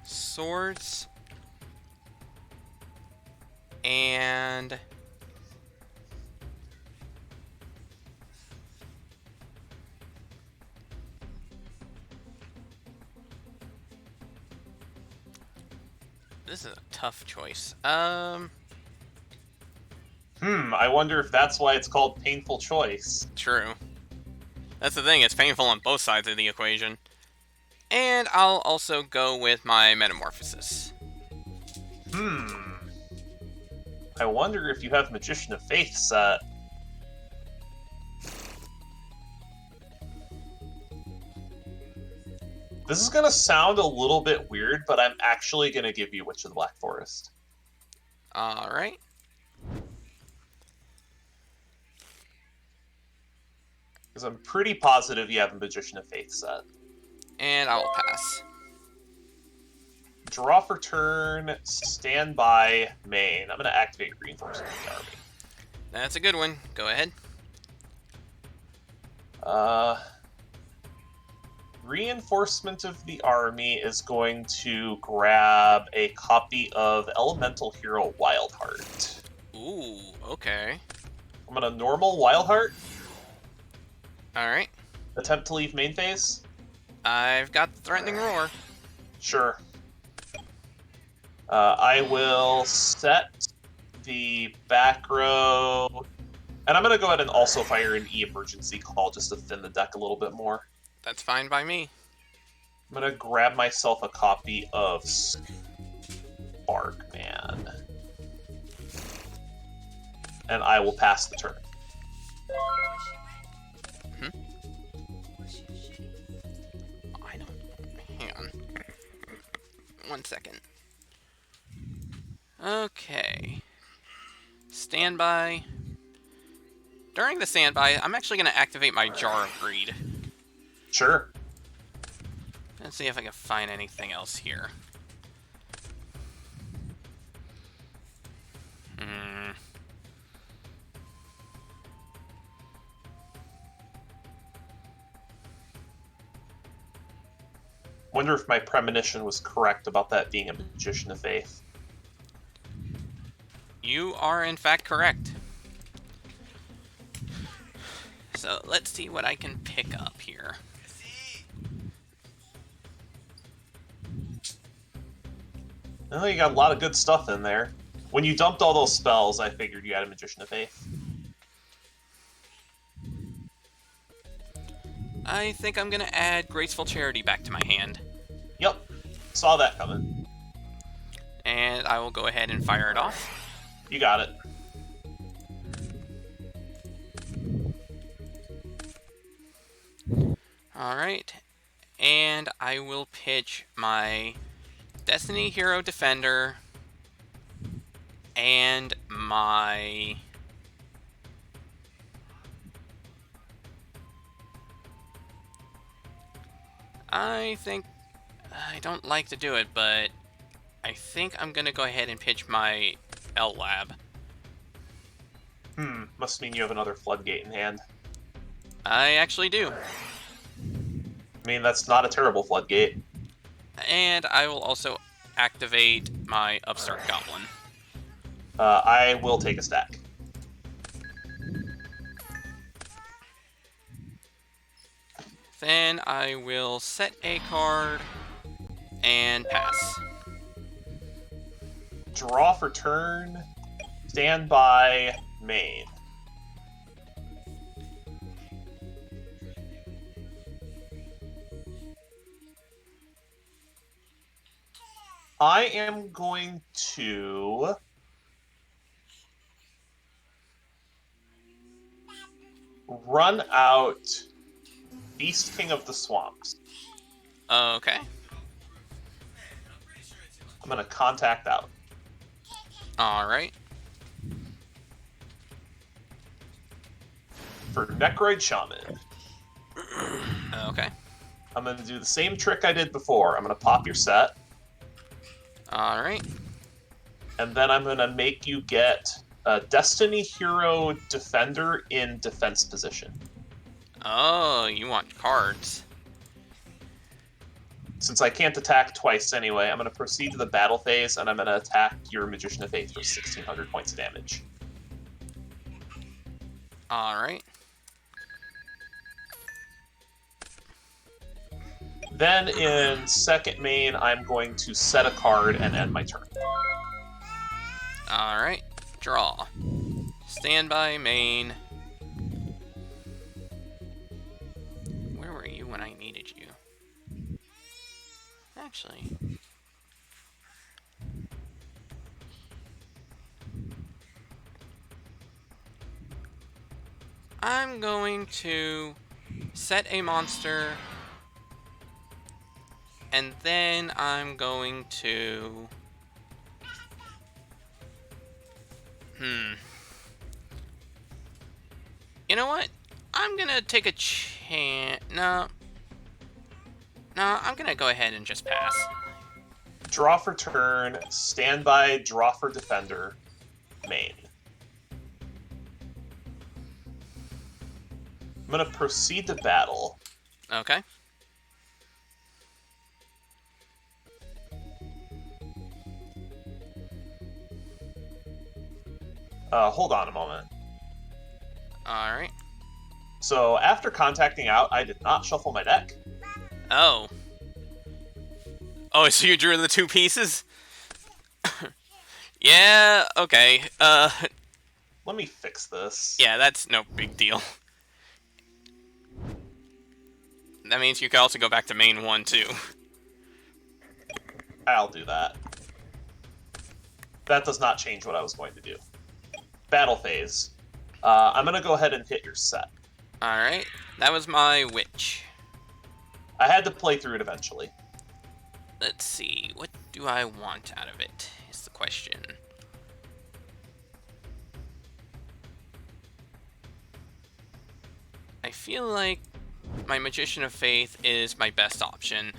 Swords. And this is a tough choice. I wonder if that's why it's called Painful Choice. True. That's the thing, it's painful on both sides of the equation. And I'll also go with my Metamorphosis. I wonder if you have Magician of Faith set. This is gonna sound a little bit weird, but I'm actually gonna give you Witch of the Black Forest. Alright. Because I'm pretty positive you have a Magician of Faith set. And I will pass. Draw for turn, standby, main. I'm going to activate Reinforcement of the Army. That's a good one. Go ahead. Reinforcement of the Army is going to grab a copy of Elemental Hero Wildheart. Ooh, okay. I'm going to normal Wildheart. Alright. Attempt to leave main phase. I've got the Threatening Roar. Sure. I will set the back row, and I'm going to go ahead and also fire an emergency call just to thin the deck a little bit more. That's fine by me. I'm going to grab myself a copy of Sparkman, and I will pass the turn. I don't... Hang on. 1 second. Okay. Standby. During the standby, I'm actually going to activate my Jar of Greed. Sure. Let's see if I can find anything else here. Wonder if my premonition was correct about that being a Magician of Faith. You are, in fact, correct. So, let's see what I can pick up here. Oh, you got a lot of good stuff in there. When you dumped all those spells, I figured you had a Magician of Faith. I think I'm gonna add Graceful Charity back to my hand. Yep. Saw that coming. And I will go ahead and fire it off. You got it. Alright. And I will pitch my Destiny Hero Defender and my... I think... I don't like to do it, but I think I'm gonna go ahead and pitch my L-Lab. Must mean you have another Floodgate in hand. I actually do. I mean, that's not a terrible Floodgate. And I will also activate my Upstart Goblin. I will take a stack. Then I will set a card and pass. Draw for turn. Stand by main. I am going to run out Beast King of the Swamps. Okay. I'm going to contact out. Alright. For Necroid Shaman, Okay. I'm going to do the same trick I did before. I'm going to pop your set, Alright. and then I'm going to make you get a Destiny Hero Defender in defense position. Oh, you want cards. Since I can't attack twice anyway, I'm going to proceed to the battle phase, and I'm going to attack your Magician of Faith for 1,600 points of damage. Alright. Then in second main, I'm going to set a card and end my turn. Alright. Draw. Standby main. Where were you when I needed you? Actually... I'm going to set a monster, and then I'm going to... You know what? I'm gonna take a chance... No, I'm gonna go ahead and just pass. Draw for turn, standby, draw for defender, main. I'm going to proceed to battle. Okay. Hold on a moment. Alright. So after contacting out, I did not shuffle my deck. Oh. Oh, so you drew the two pieces? Yeah, okay. Let me fix this. Yeah, that's no big deal. That means you can also go back to main 1, too. I'll do that. That does not change what I was going to do. Battle phase. I'm going to go ahead and hit your set. Alright, that was my witch. I had to play through it eventually. Let's see, what do I want out of it, is the question. I feel like my Magician of Faith is my best option.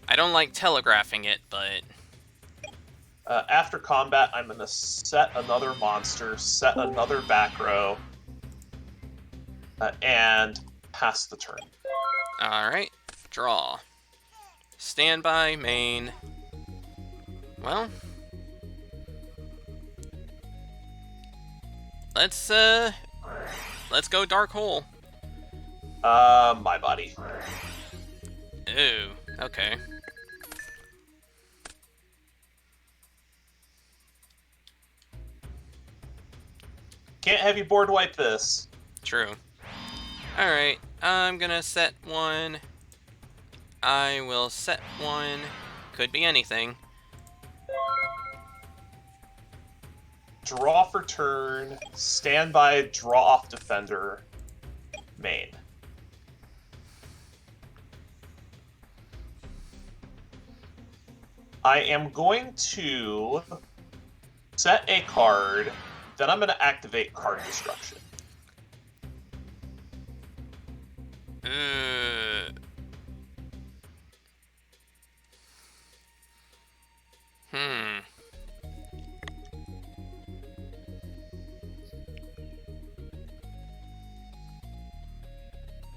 I don't like telegraphing it, but... After combat, I'm going to set another monster, set another back row, and pass the turn. Alright, draw. Standby, main. Well... Let's go Dark Hole. My body. Ooh, okay. Can't have you board wipe this. True. Alright, I'm gonna set one. I will set one. Could be anything. Draw for turn. Standby, draw off defender. Main. I am going to set a card, then I'm going to activate card destruction.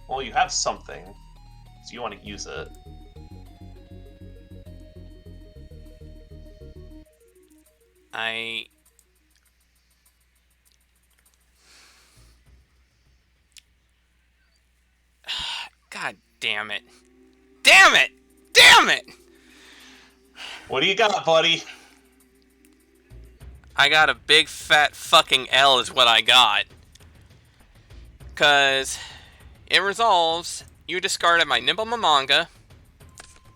Well, you have something, so you want to use it. God damn it. Damn it! Damn it! What do you got, buddy? I got a big fat fucking L is what I got. Cause it resolves, you discarded my Nimble Mamanga,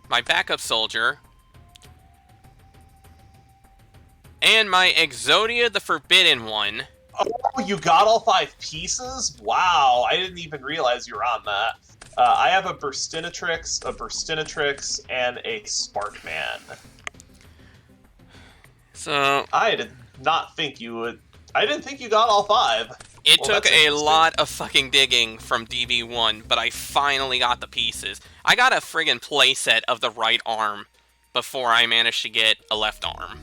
my backup soldier, and my Exodia the Forbidden One. Oh, you got all 5 pieces? Wow, I didn't even realize you were on that. I have a Burstinatrix, and a Sparkman. So I did not think you would. I didn't think you got all 5. It took a lot of fucking digging from DB1, but I finally got the pieces. I got a friggin' playset of the right arm before I managed to get a left arm.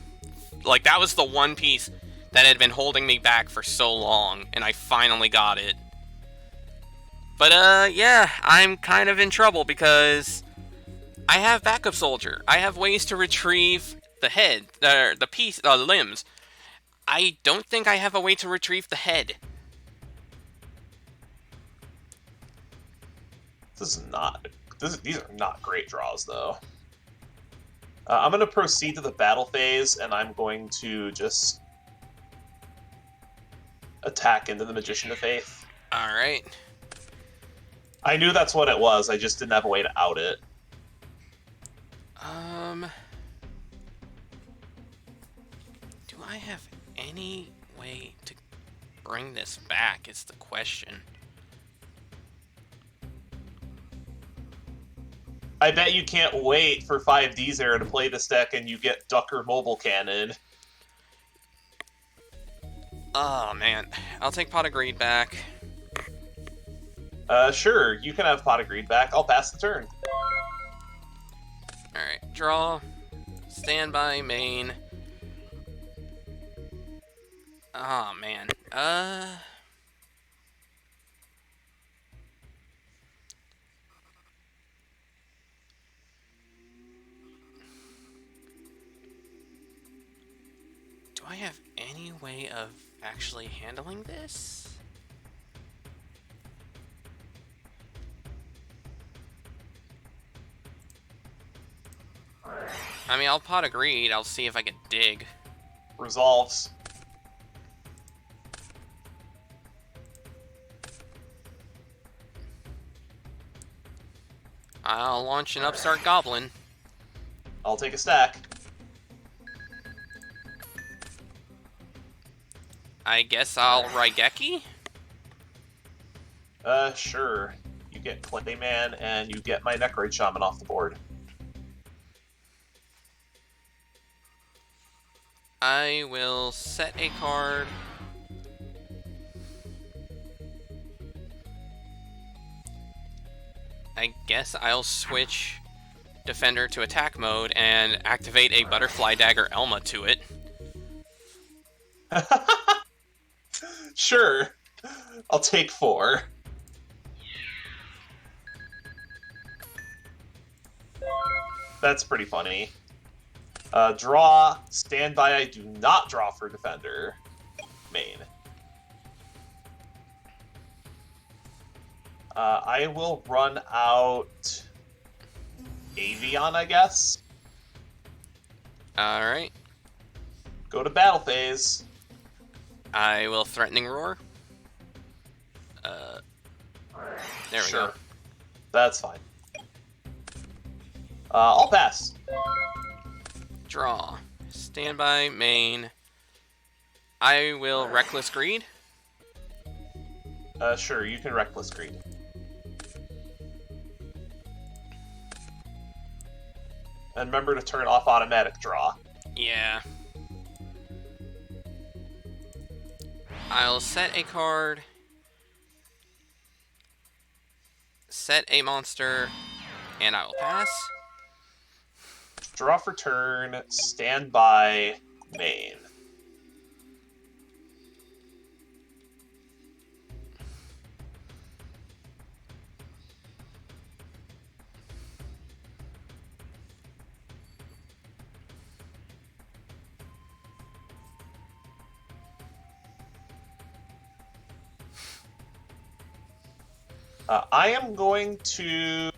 Like, that was the one piece that had been holding me back for so long, and I finally got it. But, yeah, I'm kind of in trouble because I have backup soldier. I have ways to retrieve the head, the limbs. I don't think I have a way to retrieve the head. These are not great draws, though. I'm going to proceed to the battle phase, and I'm going to just attack into the Magician of Faith. Alright. I knew that's what it was, I just didn't have a way to out it. Do I have any way to bring this back is the question. I bet you can't wait for 5D's era to play this deck and you get Ducker Mobile Cannon. Oh, man. I'll take Pot of Greed back. Sure, you can have Pot of Greed back. I'll pass the turn. Alright, draw. Standby, main. Oh, man. Do I have any way of actually handling this? I mean, I'll Pot of Greed. I'll see if I can dig. Resolves. I'll launch an Upstart Goblin. I'll take a stack. I guess I'll Raigeki? Sure. You get Clayman, and you get my Necroid Shaman off the board. I will set a card. I guess I'll switch Defender to attack mode and activate a Butterfly Dagger Elma to it. Sure. I'll take 4. That's pretty funny. Draw, standby, I do not draw for Defender. Main. I will run out Avion, I guess. Alright. Go to battle phase. I will Threatening Roar. There we go. Sure. That's fine. I'll pass. Draw. Standby, main. I will Reckless Greed. Sure, you can Reckless Greed. And remember to turn off automatic draw. Yeah. I'll set a card. Set a monster. And I will pass. Draw for turn, standby, main. I am going to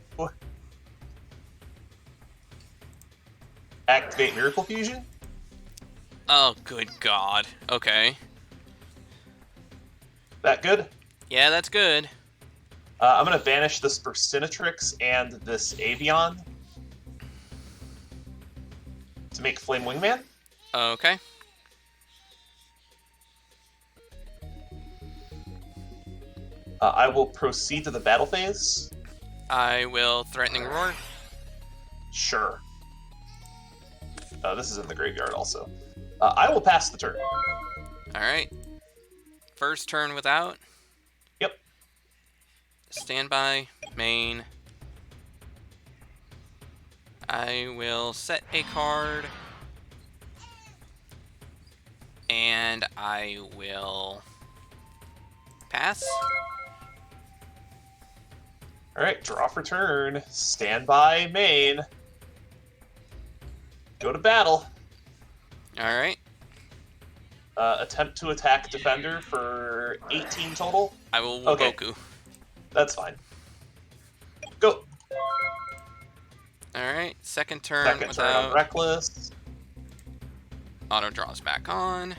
activate Miracle Fusion. Oh, good God. Okay. That good? Yeah, that's good. I'm going to banish this Persinatrix and this Avion to make Flame Wingman. Okay. I will proceed to the battle phase. I will Threatening Roar. Sure. This is in the graveyard also. I will pass the turn. Alright. First turn without. Yep. Standby, main. I will set a card. And I will pass. Alright, draw for turn. Standby, main. Go to battle. Alright. Attempt to attack Defender for 18 total. I will Okay. Wuboku. That's fine. Go. Alright. Second turn Second turn on without. Reckless. Auto draws back on.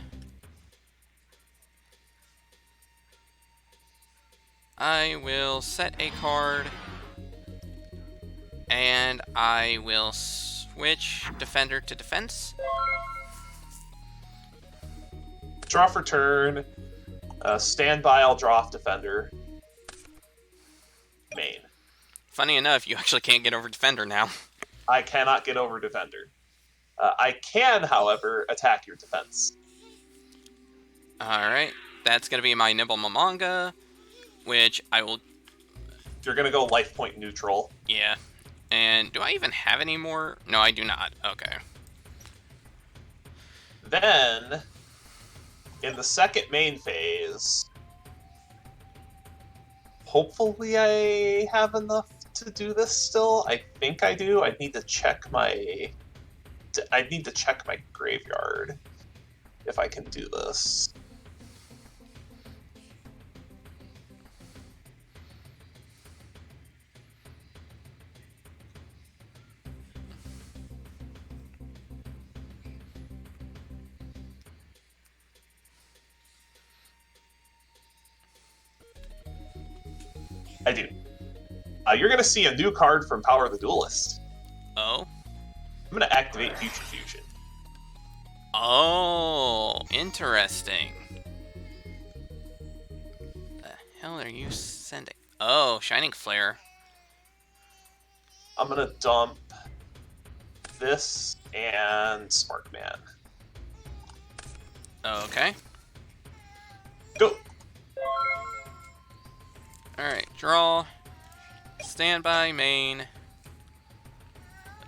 I will set a card. And I will switch Defender to Defense. Draw for turn. Standby, I'll draw off Defender. Main. Funny enough, you actually can't get over Defender now. I cannot get over Defender. I can, however, attack your defense. Alright. That's going to be my Nibble Mamanga, which I will... You're going to go life point neutral. Yeah. And do I even have any more? No, I do not. Okay. Then, in the second main phase, hopefully I have enough to do this still. I think I do. I need to check my graveyard if I can do this. I do. You're going to see a new card from Power of the Duelist. Oh? I'm going to activate Future Fusion. Oh, interesting. The hell are you sending? Oh, Shining Flare. I'm going to dump this and Sparkman. Okay. Go! Alright, draw. Standby, main.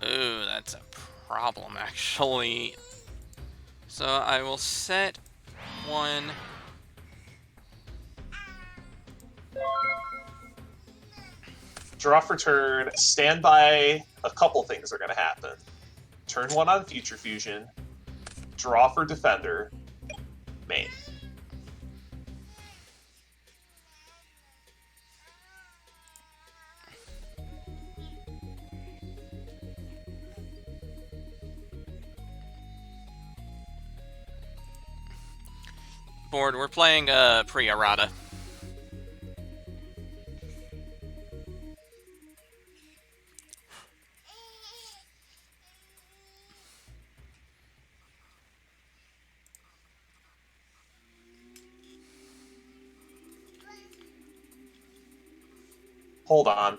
Ooh, that's a problem, actually. So I will set one. Draw for turn. Standby. A couple things are going to happen. Turn one on Future Fusion. Draw for Defender. Main. board. We're playing pre-errata. Hold on.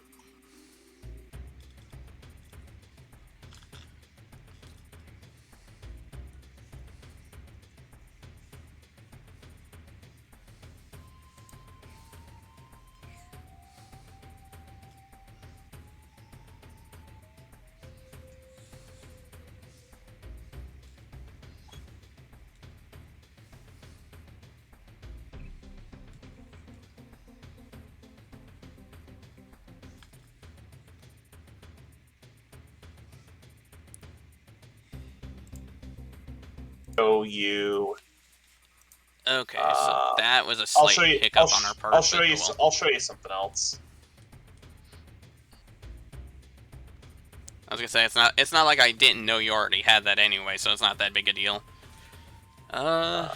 Show you. Okay, so that was a slight hiccup on our part. I'll show you something else. I was gonna say it's not like I didn't know you already had that anyway, so it's not that big a deal. I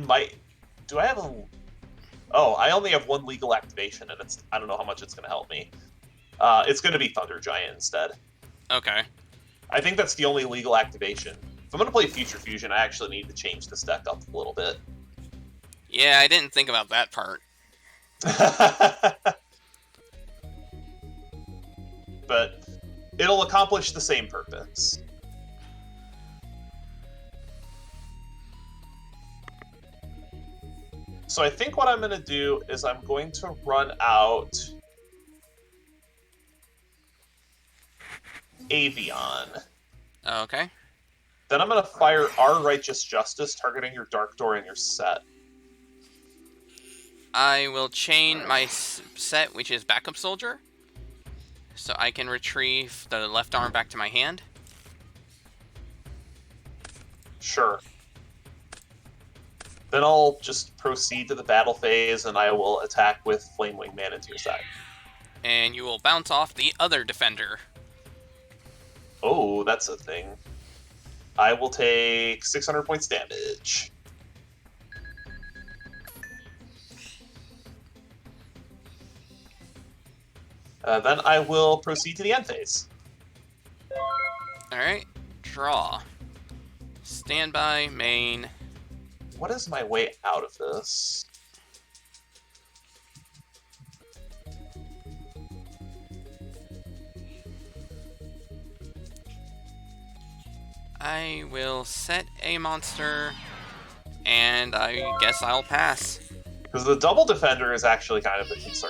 might. Do I have a? Oh, I only have one legal activation, and I don't know how much it's going to help me. It's going to be Thunder Giant instead. Okay. I think that's the only legal activation. If I'm going to play Future Fusion, I actually need to change this deck up a little bit. Yeah, I didn't think about that part. But it'll accomplish the same purpose. So I think what I'm going to do is I'm going to run out Avion. Okay. Then I'm going to fire Our Righteous Justice, targeting your Dark Door in your set. I will chain my set, which is Backup Soldier, so I can retrieve the left arm back to my hand. Sure. Then I'll just proceed to the battle phase, and I will attack with Flame Wing Man into your side. And you will bounce off the other defender. Oh, that's a thing. I will take 600 points damage. Then I will proceed to the end phase. Alright, draw. Standby, main. What is my way out of this? I will set a monster, and I guess I'll pass. Because the double defender is actually kind of a concern.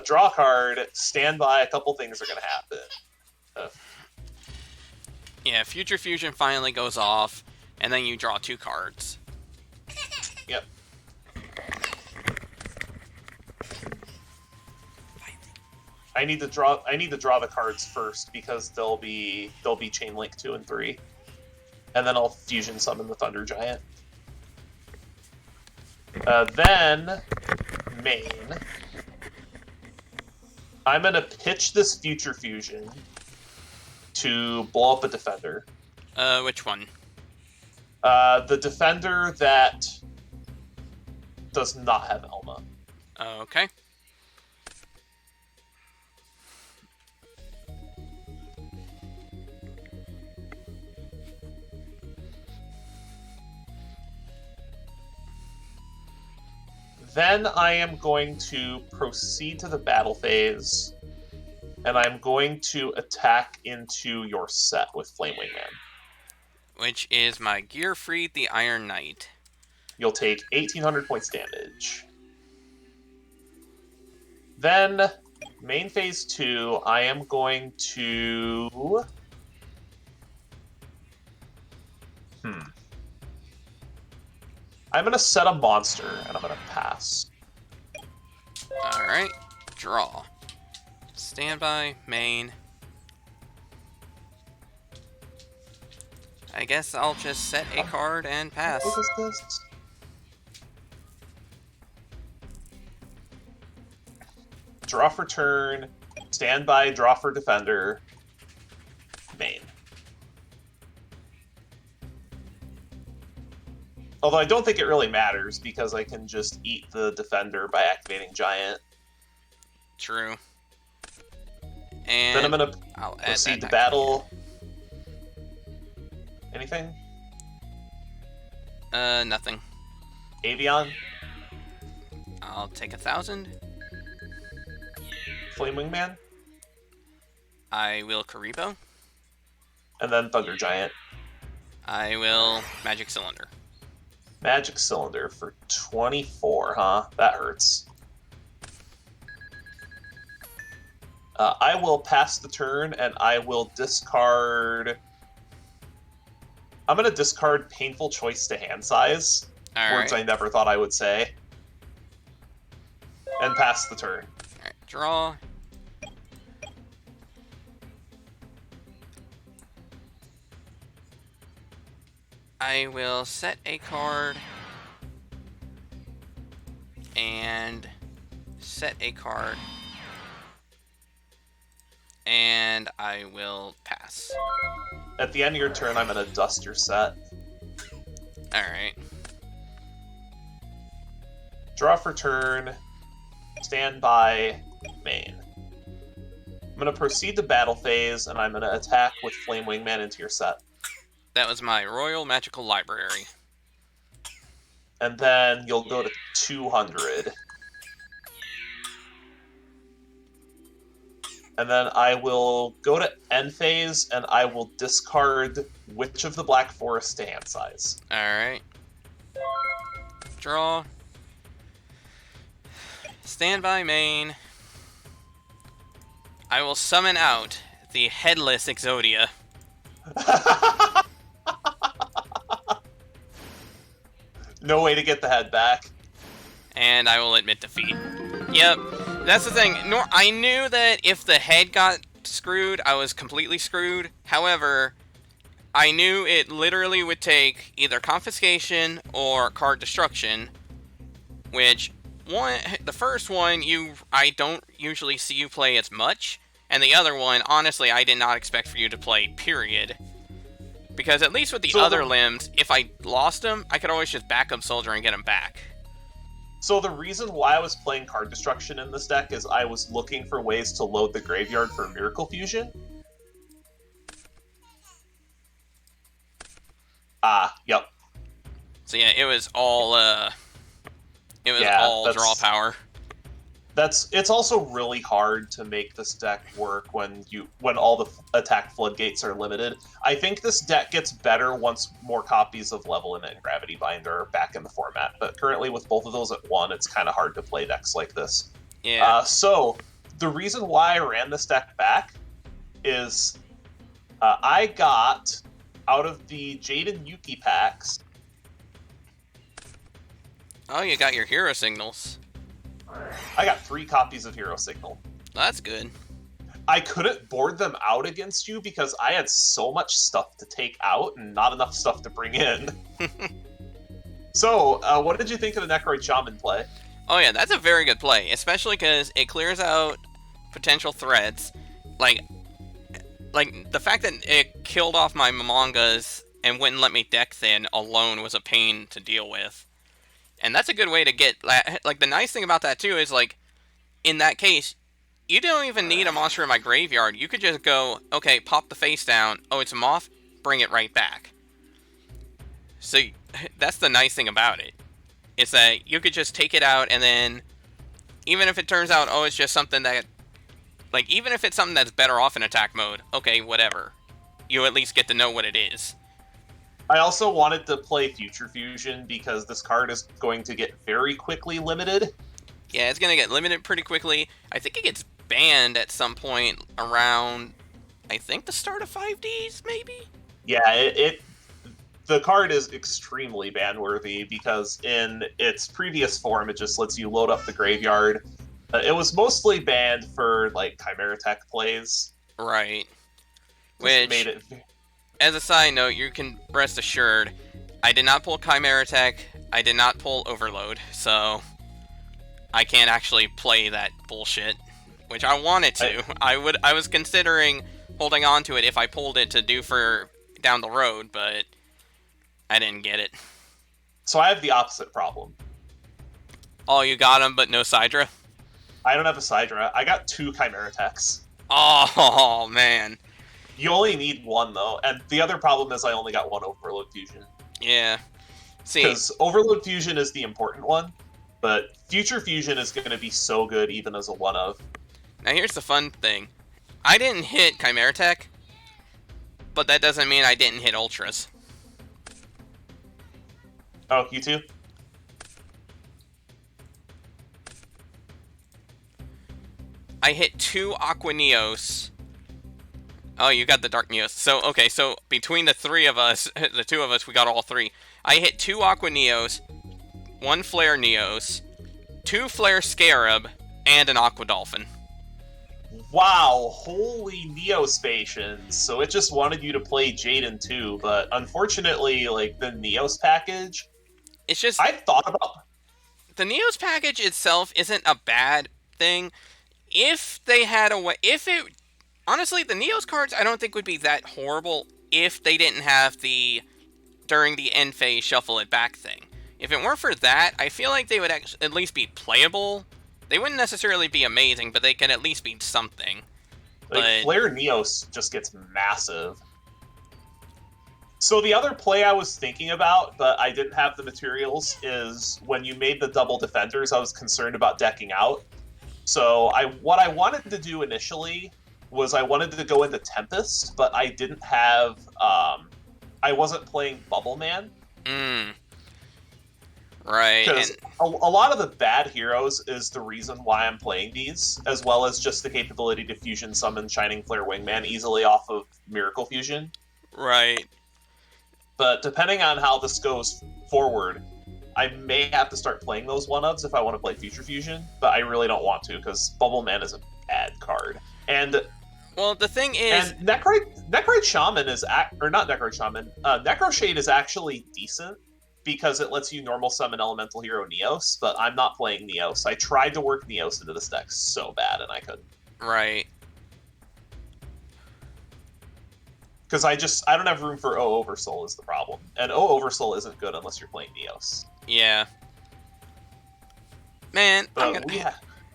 Draw a card, stand by, a couple things are going to happen. Yeah, Future Fusion finally goes off, and then you draw 2 cards. Yep. I need to draw the cards first because they'll be Chain Link 2 and 3. And then I'll fusion summon the Thunder Giant. Then main. I'm gonna pitch this Future Fusion to blow up a defender. Which one? The defender that does not have Elma. Okay. Then I am going to proceed to the battle phase, and I'm going to attack into your set with Flame Wing Man. Which is my Gearfried the Iron Knight. You'll take 1,800 points damage. Then, main phase 2, I am going to... I'm going to set a monster, and I'm going to pass. Alright, draw. Standby, main. I guess I'll just set a card and pass. What is this? Draw for turn, standby, draw for defender, main. Although I don't think it really matters, because I can just eat the defender by activating Giant. True. And then I'm going to I'll proceed to battle. Anything? Nothing. Avion? I'll take 1,000. Flame Wingman? I will Karibo. And then Thunder Giant. I will Magic Cylinder. Magic Cylinder for 24, huh? That hurts. I will pass the turn, and I will discard... I'm going to discard Painful Choice to hand size. Words I never thought I would say. And pass the turn. Alright, draw. I will set a card. And set a card. And I will pass. At the end of your turn, I'm going to dust your set. Alright. Draw for turn. Stand by. Main. I'm going to proceed to battle phase, and I'm going to attack with Flame Wingman into your set. That was my Royal Magical Library. And then you'll go to 200. And then I will go to end phase, and I will discard Witch of the Black Forest to hand size. Alright. Draw. Standby main. I will summon out the Headless Exodia. No way to get the head back. And I will admit defeat. Yep. That's the thing. I knew that if the head got screwed, I was completely screwed. However, I knew it literally would take either confiscation or card destruction, which the first one I don't usually see you play as much, and the other one, honestly, I did not expect for you to play, period. Because at least with the other limbs, if I lost them, I could always just back up Soldier and get him back. So the reason why I was playing card destruction in this deck is I was looking for ways to load the graveyard for Miracle Fusion. Yep. So yeah, it was all draw power. It's also really hard to make this deck work when all the attack floodgates are limited. I think this deck gets better once more copies of Level Limit and Gravity Binder are back in the format. But currently, with both of those at one, it's kind of hard to play decks like this. Yeah. So the reason why I ran this deck back is I got out of the Jade and Yuki packs. Oh, you got your hero signals. I got 3 copies of Hero Signal. That's good. I couldn't board them out against you because I had so much stuff to take out and not enough stuff to bring in. So, what did you think of the Necroid Shaman play? Oh yeah, that's a very good play, especially because it clears out potential threats. Like the fact that it killed off my Momongas and wouldn't let me deck thin alone was a pain to deal with. And that's a good way to get, like, the nice thing about that, too, is, like, in that case, you don't even need a monster in my graveyard. You could just go, okay, pop the face down. Oh, it's a moth? Bring it right back. So, that's the nice thing about it. Is that you could just take it out, and then, even if it turns out, oh, it's just something that, like, even if it's something that's better off in attack mode, okay, whatever. You at least get to know what it is. I also wanted to play Future Fusion because this card is going to get very quickly limited. Yeah, it's going to get limited pretty quickly. I think it gets banned at some point around, I think, the start of 5Ds, maybe? Yeah, the card is extremely ban-worthy because in its previous form, it just lets you load up the graveyard. It was mostly banned for, like, Chimera Tech plays. Right. Which made it... As a side note, you can rest assured, I did not pull Chimera Tech, I did not pull Overload, so I can't actually play that bullshit. which I wanted to. I, I was considering holding on to it if I pulled it to do for down the road, but I didn't get it. so I have the opposite problem. Oh, you got him, but no Sidra? I don't have a Sidra. I got 2 Chimera Techs. Oh, man. You only need 1, though, and the other problem is I only got 1 Overload Fusion. Yeah. See, Because Overload Fusion is the important one, but Future Fusion is going to be so good even as a 1-of. now here's the fun thing. I didn't hit Chimera Tech, but that doesn't mean I didn't hit Ultras. Oh, you too? I hit 2 Aqua Neos. Oh, you got the Dark Neos. So, okay, so between the 3 of us, the 2 of us, we got all 3. I hit 2 Aqua Neos, 1 Flare Neos, 2 Flare Scarab, and an Aqua Dolphin. Wow, holy Neo-Spacians. So it just wanted you to play Jaden too, but unfortunately, like, the Neos package, It's just, I thought about... the Neos package itself isn't a bad thing. If they had a way, honestly, the Neos cards I don't think would be that horrible if they didn't have the, during the end phase, shuffle it back thing. If it weren't for that, I feel like they would at least be playable. They wouldn't necessarily be amazing, but they could at least be something. Like, But Flare Neos just gets massive. So the other play I was thinking about, but I didn't have the materials, is when you made the double defenders, I was concerned about decking out. So what I wanted to do initially was I wanted to go into Tempest, but I didn't have... I wasn't playing Bubble Man. Right. Because a lot of the bad heroes is the reason why I'm playing these, as well as just the capability to fusion summon Shining Flare Wingman easily off of Miracle Fusion. Right. But depending on how this goes forward, I may have to start playing those 1-ofs if I want to play Future Fusion, but I really don't want to, because Bubble Man is a bad card. And well, the thing is, and Necroid Shaman is or not Necroid Shaman. Necro Shade is actually decent because it lets you normal summon Elemental Hero Neos, but I'm not playing Neos. I tried to work Neos into this deck so bad, and I couldn't. right. Because I don't have room for O Oversoul is the problem, and O Oversoul isn't good unless you're playing Neos. Yeah. Man, But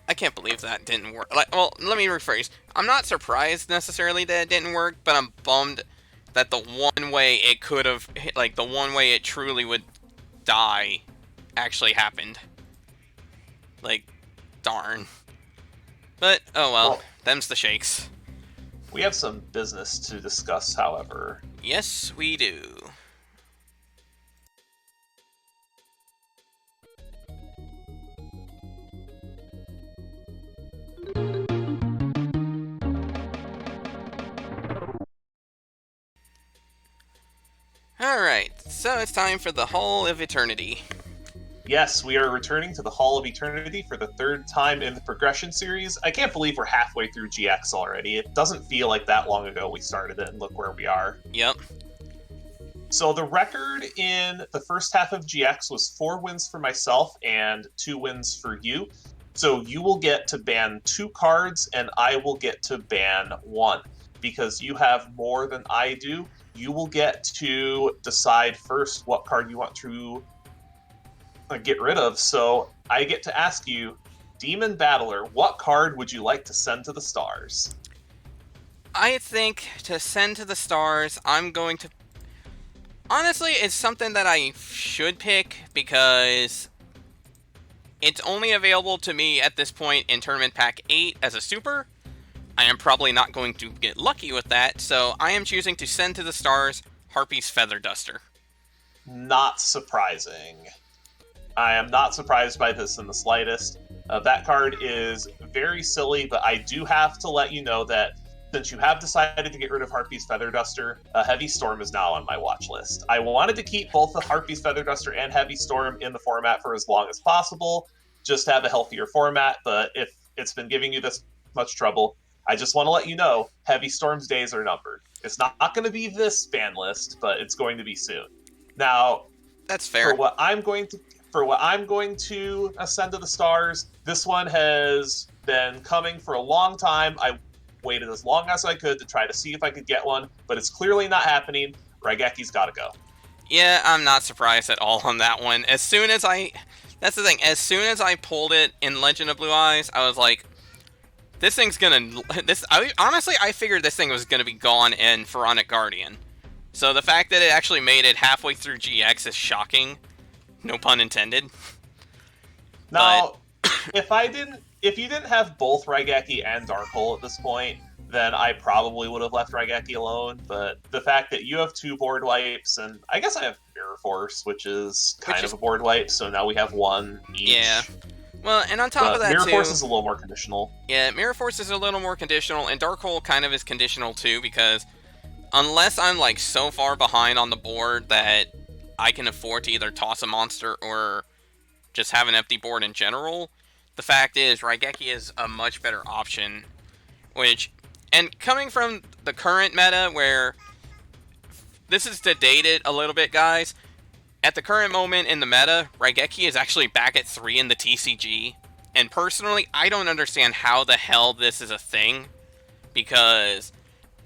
I can't believe that didn't work. Like, well, let me rephrase. I'm not surprised necessarily that it didn't work, but I'm bummed that the one way it could have, like, the one way it truly would die actually happened. Like, darn. But, oh well, them's the shakes. We have some business to discuss, however. Yes, we do. Alright, so it's time for the Hall of Eternity. Yes, we are returning to the Hall of Eternity for the 3rd time in the progression series. I can't believe we're halfway through GX already. It doesn't feel like that long ago we started it, and look where we are. Yep. So the record in the first half of GX was 4 wins for myself and 2 wins for you. So you will get to ban 2 cards, and I will get to ban 1. Because you have more than I do, you will get to decide first what card you want to get rid of. So I get to ask you, Demon Battler, what card would you like to send to the stars? I think to send to the stars, I'm going to... Honestly, it's something that I should pick because it's only available to me at this point in Tournament Pack 8 as a super. I am probably not going to get lucky with that, so I am choosing to send to the stars Harpy's Feather Duster. Not surprising. I am not surprised by this in the slightest. That card is very silly, but I do have to let you know that since you have decided to get rid of Harpy's Feather Duster, Heavy Storm is now on my watch list. I wanted to keep both the Harpy's Feather Duster and Heavy Storm in the format for as long as possible, just to have a healthier format, but if it's been giving you this much trouble, I just want to let you know, Heavy Storm's days are numbered. It's not going to be this ban list, but it's going to be soon. Now, that's fair. For what I'm going to ascend to the stars, this one has been coming for a long time. I waited as long as I could to try to see if I could get one, but it's clearly not happening. Raigeki's got to go. Yeah, I'm not surprised at all on that one. As soon as I... That's the thing. As soon as I pulled it in Legend of Blue Eyes, I was like, this thing's gonna... honestly, I figured this thing was gonna be gone in Pharaonic Guardian. So the fact that it actually made it halfway through GX is shocking. No pun intended. Now, if you didn't have both Raigeki and Dark Hole at this point, then I probably would have left Raigeki alone. But the fact that you have 2 board wipes, and I guess I have Mirror Force, which is kind of a board wipe, so now we have 1 each. Yeah. Well, and on top of that, Mirror Force is a little more conditional. Yeah, Mirror Force is a little more conditional, and Dark Hole kind of is conditional too, because unless I'm like so far behind on the board that I can afford to either toss a monster or just have an empty board in general, the fact is Raigeki is a much better option. And coming from the current meta, where this is to date it a little bit, guys, at the current moment in the meta, Raigeki is actually back at 3 in the TCG, and personally, I don't understand how the hell this is a thing, because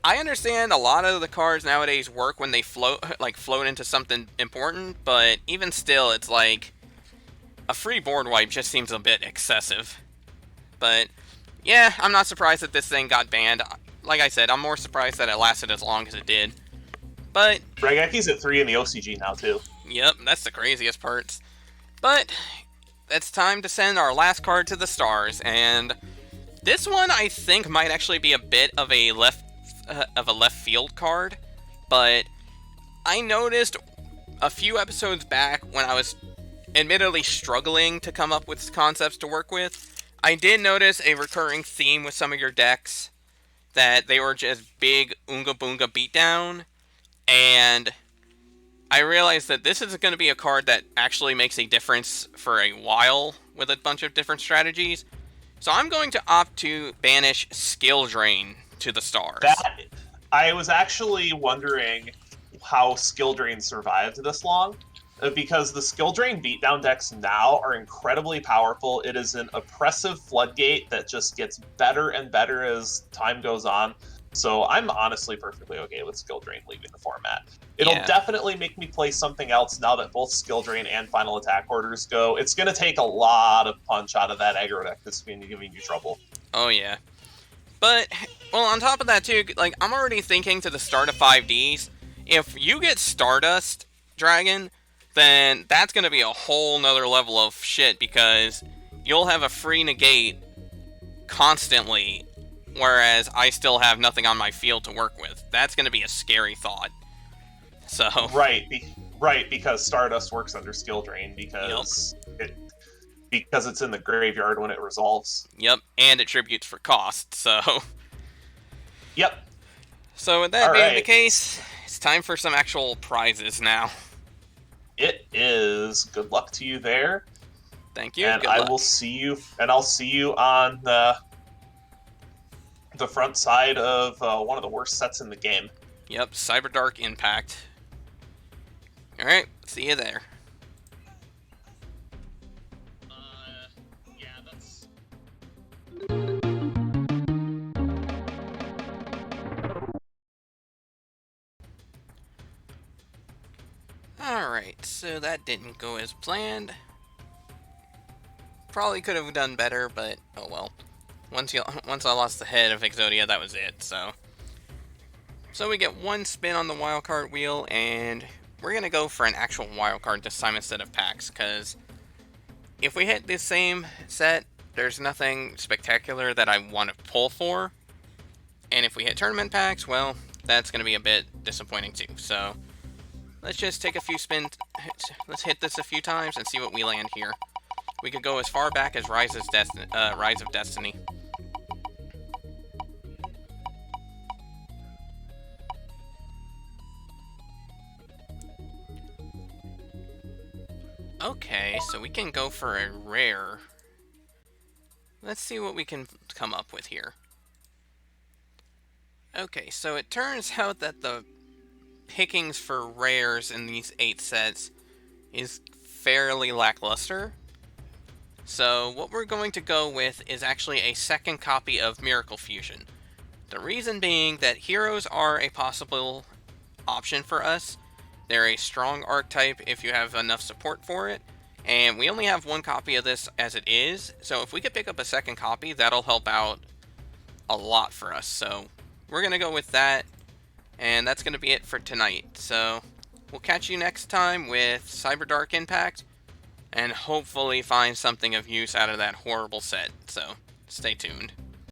I understand a lot of the cards nowadays work when they float into something important, but even still, it's like a free board wipe just seems a bit excessive. But yeah, I'm not surprised that this thing got banned. Like I said, I'm more surprised that it lasted as long as it did. But Raigeki's at 3 in the OCG now too. Yep, that's the craziest parts. But it's time to send our last card to the stars, and this one I think might actually be a bit of a left field card, but I noticed a few episodes back when I was admittedly struggling to come up with concepts to work with, I did notice a recurring theme with some of your decks, that they were just big Oonga Boonga beatdown, and I realized that this is going to be a card that actually makes a difference for a while with a bunch of different strategies. So I'm going to opt to banish Skill Drain to the stars. I was actually wondering how Skill Drain survived this long, because the Skill Drain beatdown decks now are incredibly powerful. It is an oppressive floodgate that just gets better and better as time goes on. So I'm honestly perfectly okay with Skill Drain leaving the format. It'll definitely make me play something else now that both Skill Drain and Final Attack orders go. It's going to take a lot of punch out of that aggro deck that's been giving you trouble. Oh, yeah. But, well, on top of that, too, like, I'm already thinking to the start of 5Ds, if you get Stardust Dragon, then that's going to be a whole nother level of shit, because you'll have a free negate constantly, whereas I still have nothing on my field to work with. That's going to be a scary thought. So right, because Stardust works under Skill Drain, because it's in the graveyard when it resolves. Yep, and it tributes for cost, so... Yep. So with that being the case, it's time for some actual prizes now. It is. Good luck to you there. Thank you. And I'll see you on the front side of one of the worst sets in the game. Yep, Cyberdark Impact. Alright, see you there. Yeah, that's... Alright, so that didn't go as planned. Probably could have done better, but oh well. Once I lost the head of Exodia, that was it, so... So we get one spin on the wildcard wheel, and we're going to go for an actual wildcard this time instead of packs, because if we hit this same set, there's nothing spectacular that I want to pull for. And if we hit tournament packs, well, that's going to be a bit disappointing too. So let's just take a few spins. Let's hit this a few times and see what we land here. We could go as far back as Rise of Destiny. Okay, so we can go for a rare. Let's see what we can come up with here. Okay, so it turns out that the pickings for rares in these 8 sets is fairly lackluster. So what we're going to go with is actually a second copy of Miracle Fusion. The reason being that heroes are a possible option for us. They're a strong archetype if you have enough support for it, and we only have one copy of this as it is, so if we could pick up a second copy, that'll help out a lot for us. So we're going to go with that, and that's going to be it for tonight. So we'll catch you next time with Cyber Dark Impact, and hopefully find something of use out of that horrible set. So stay tuned.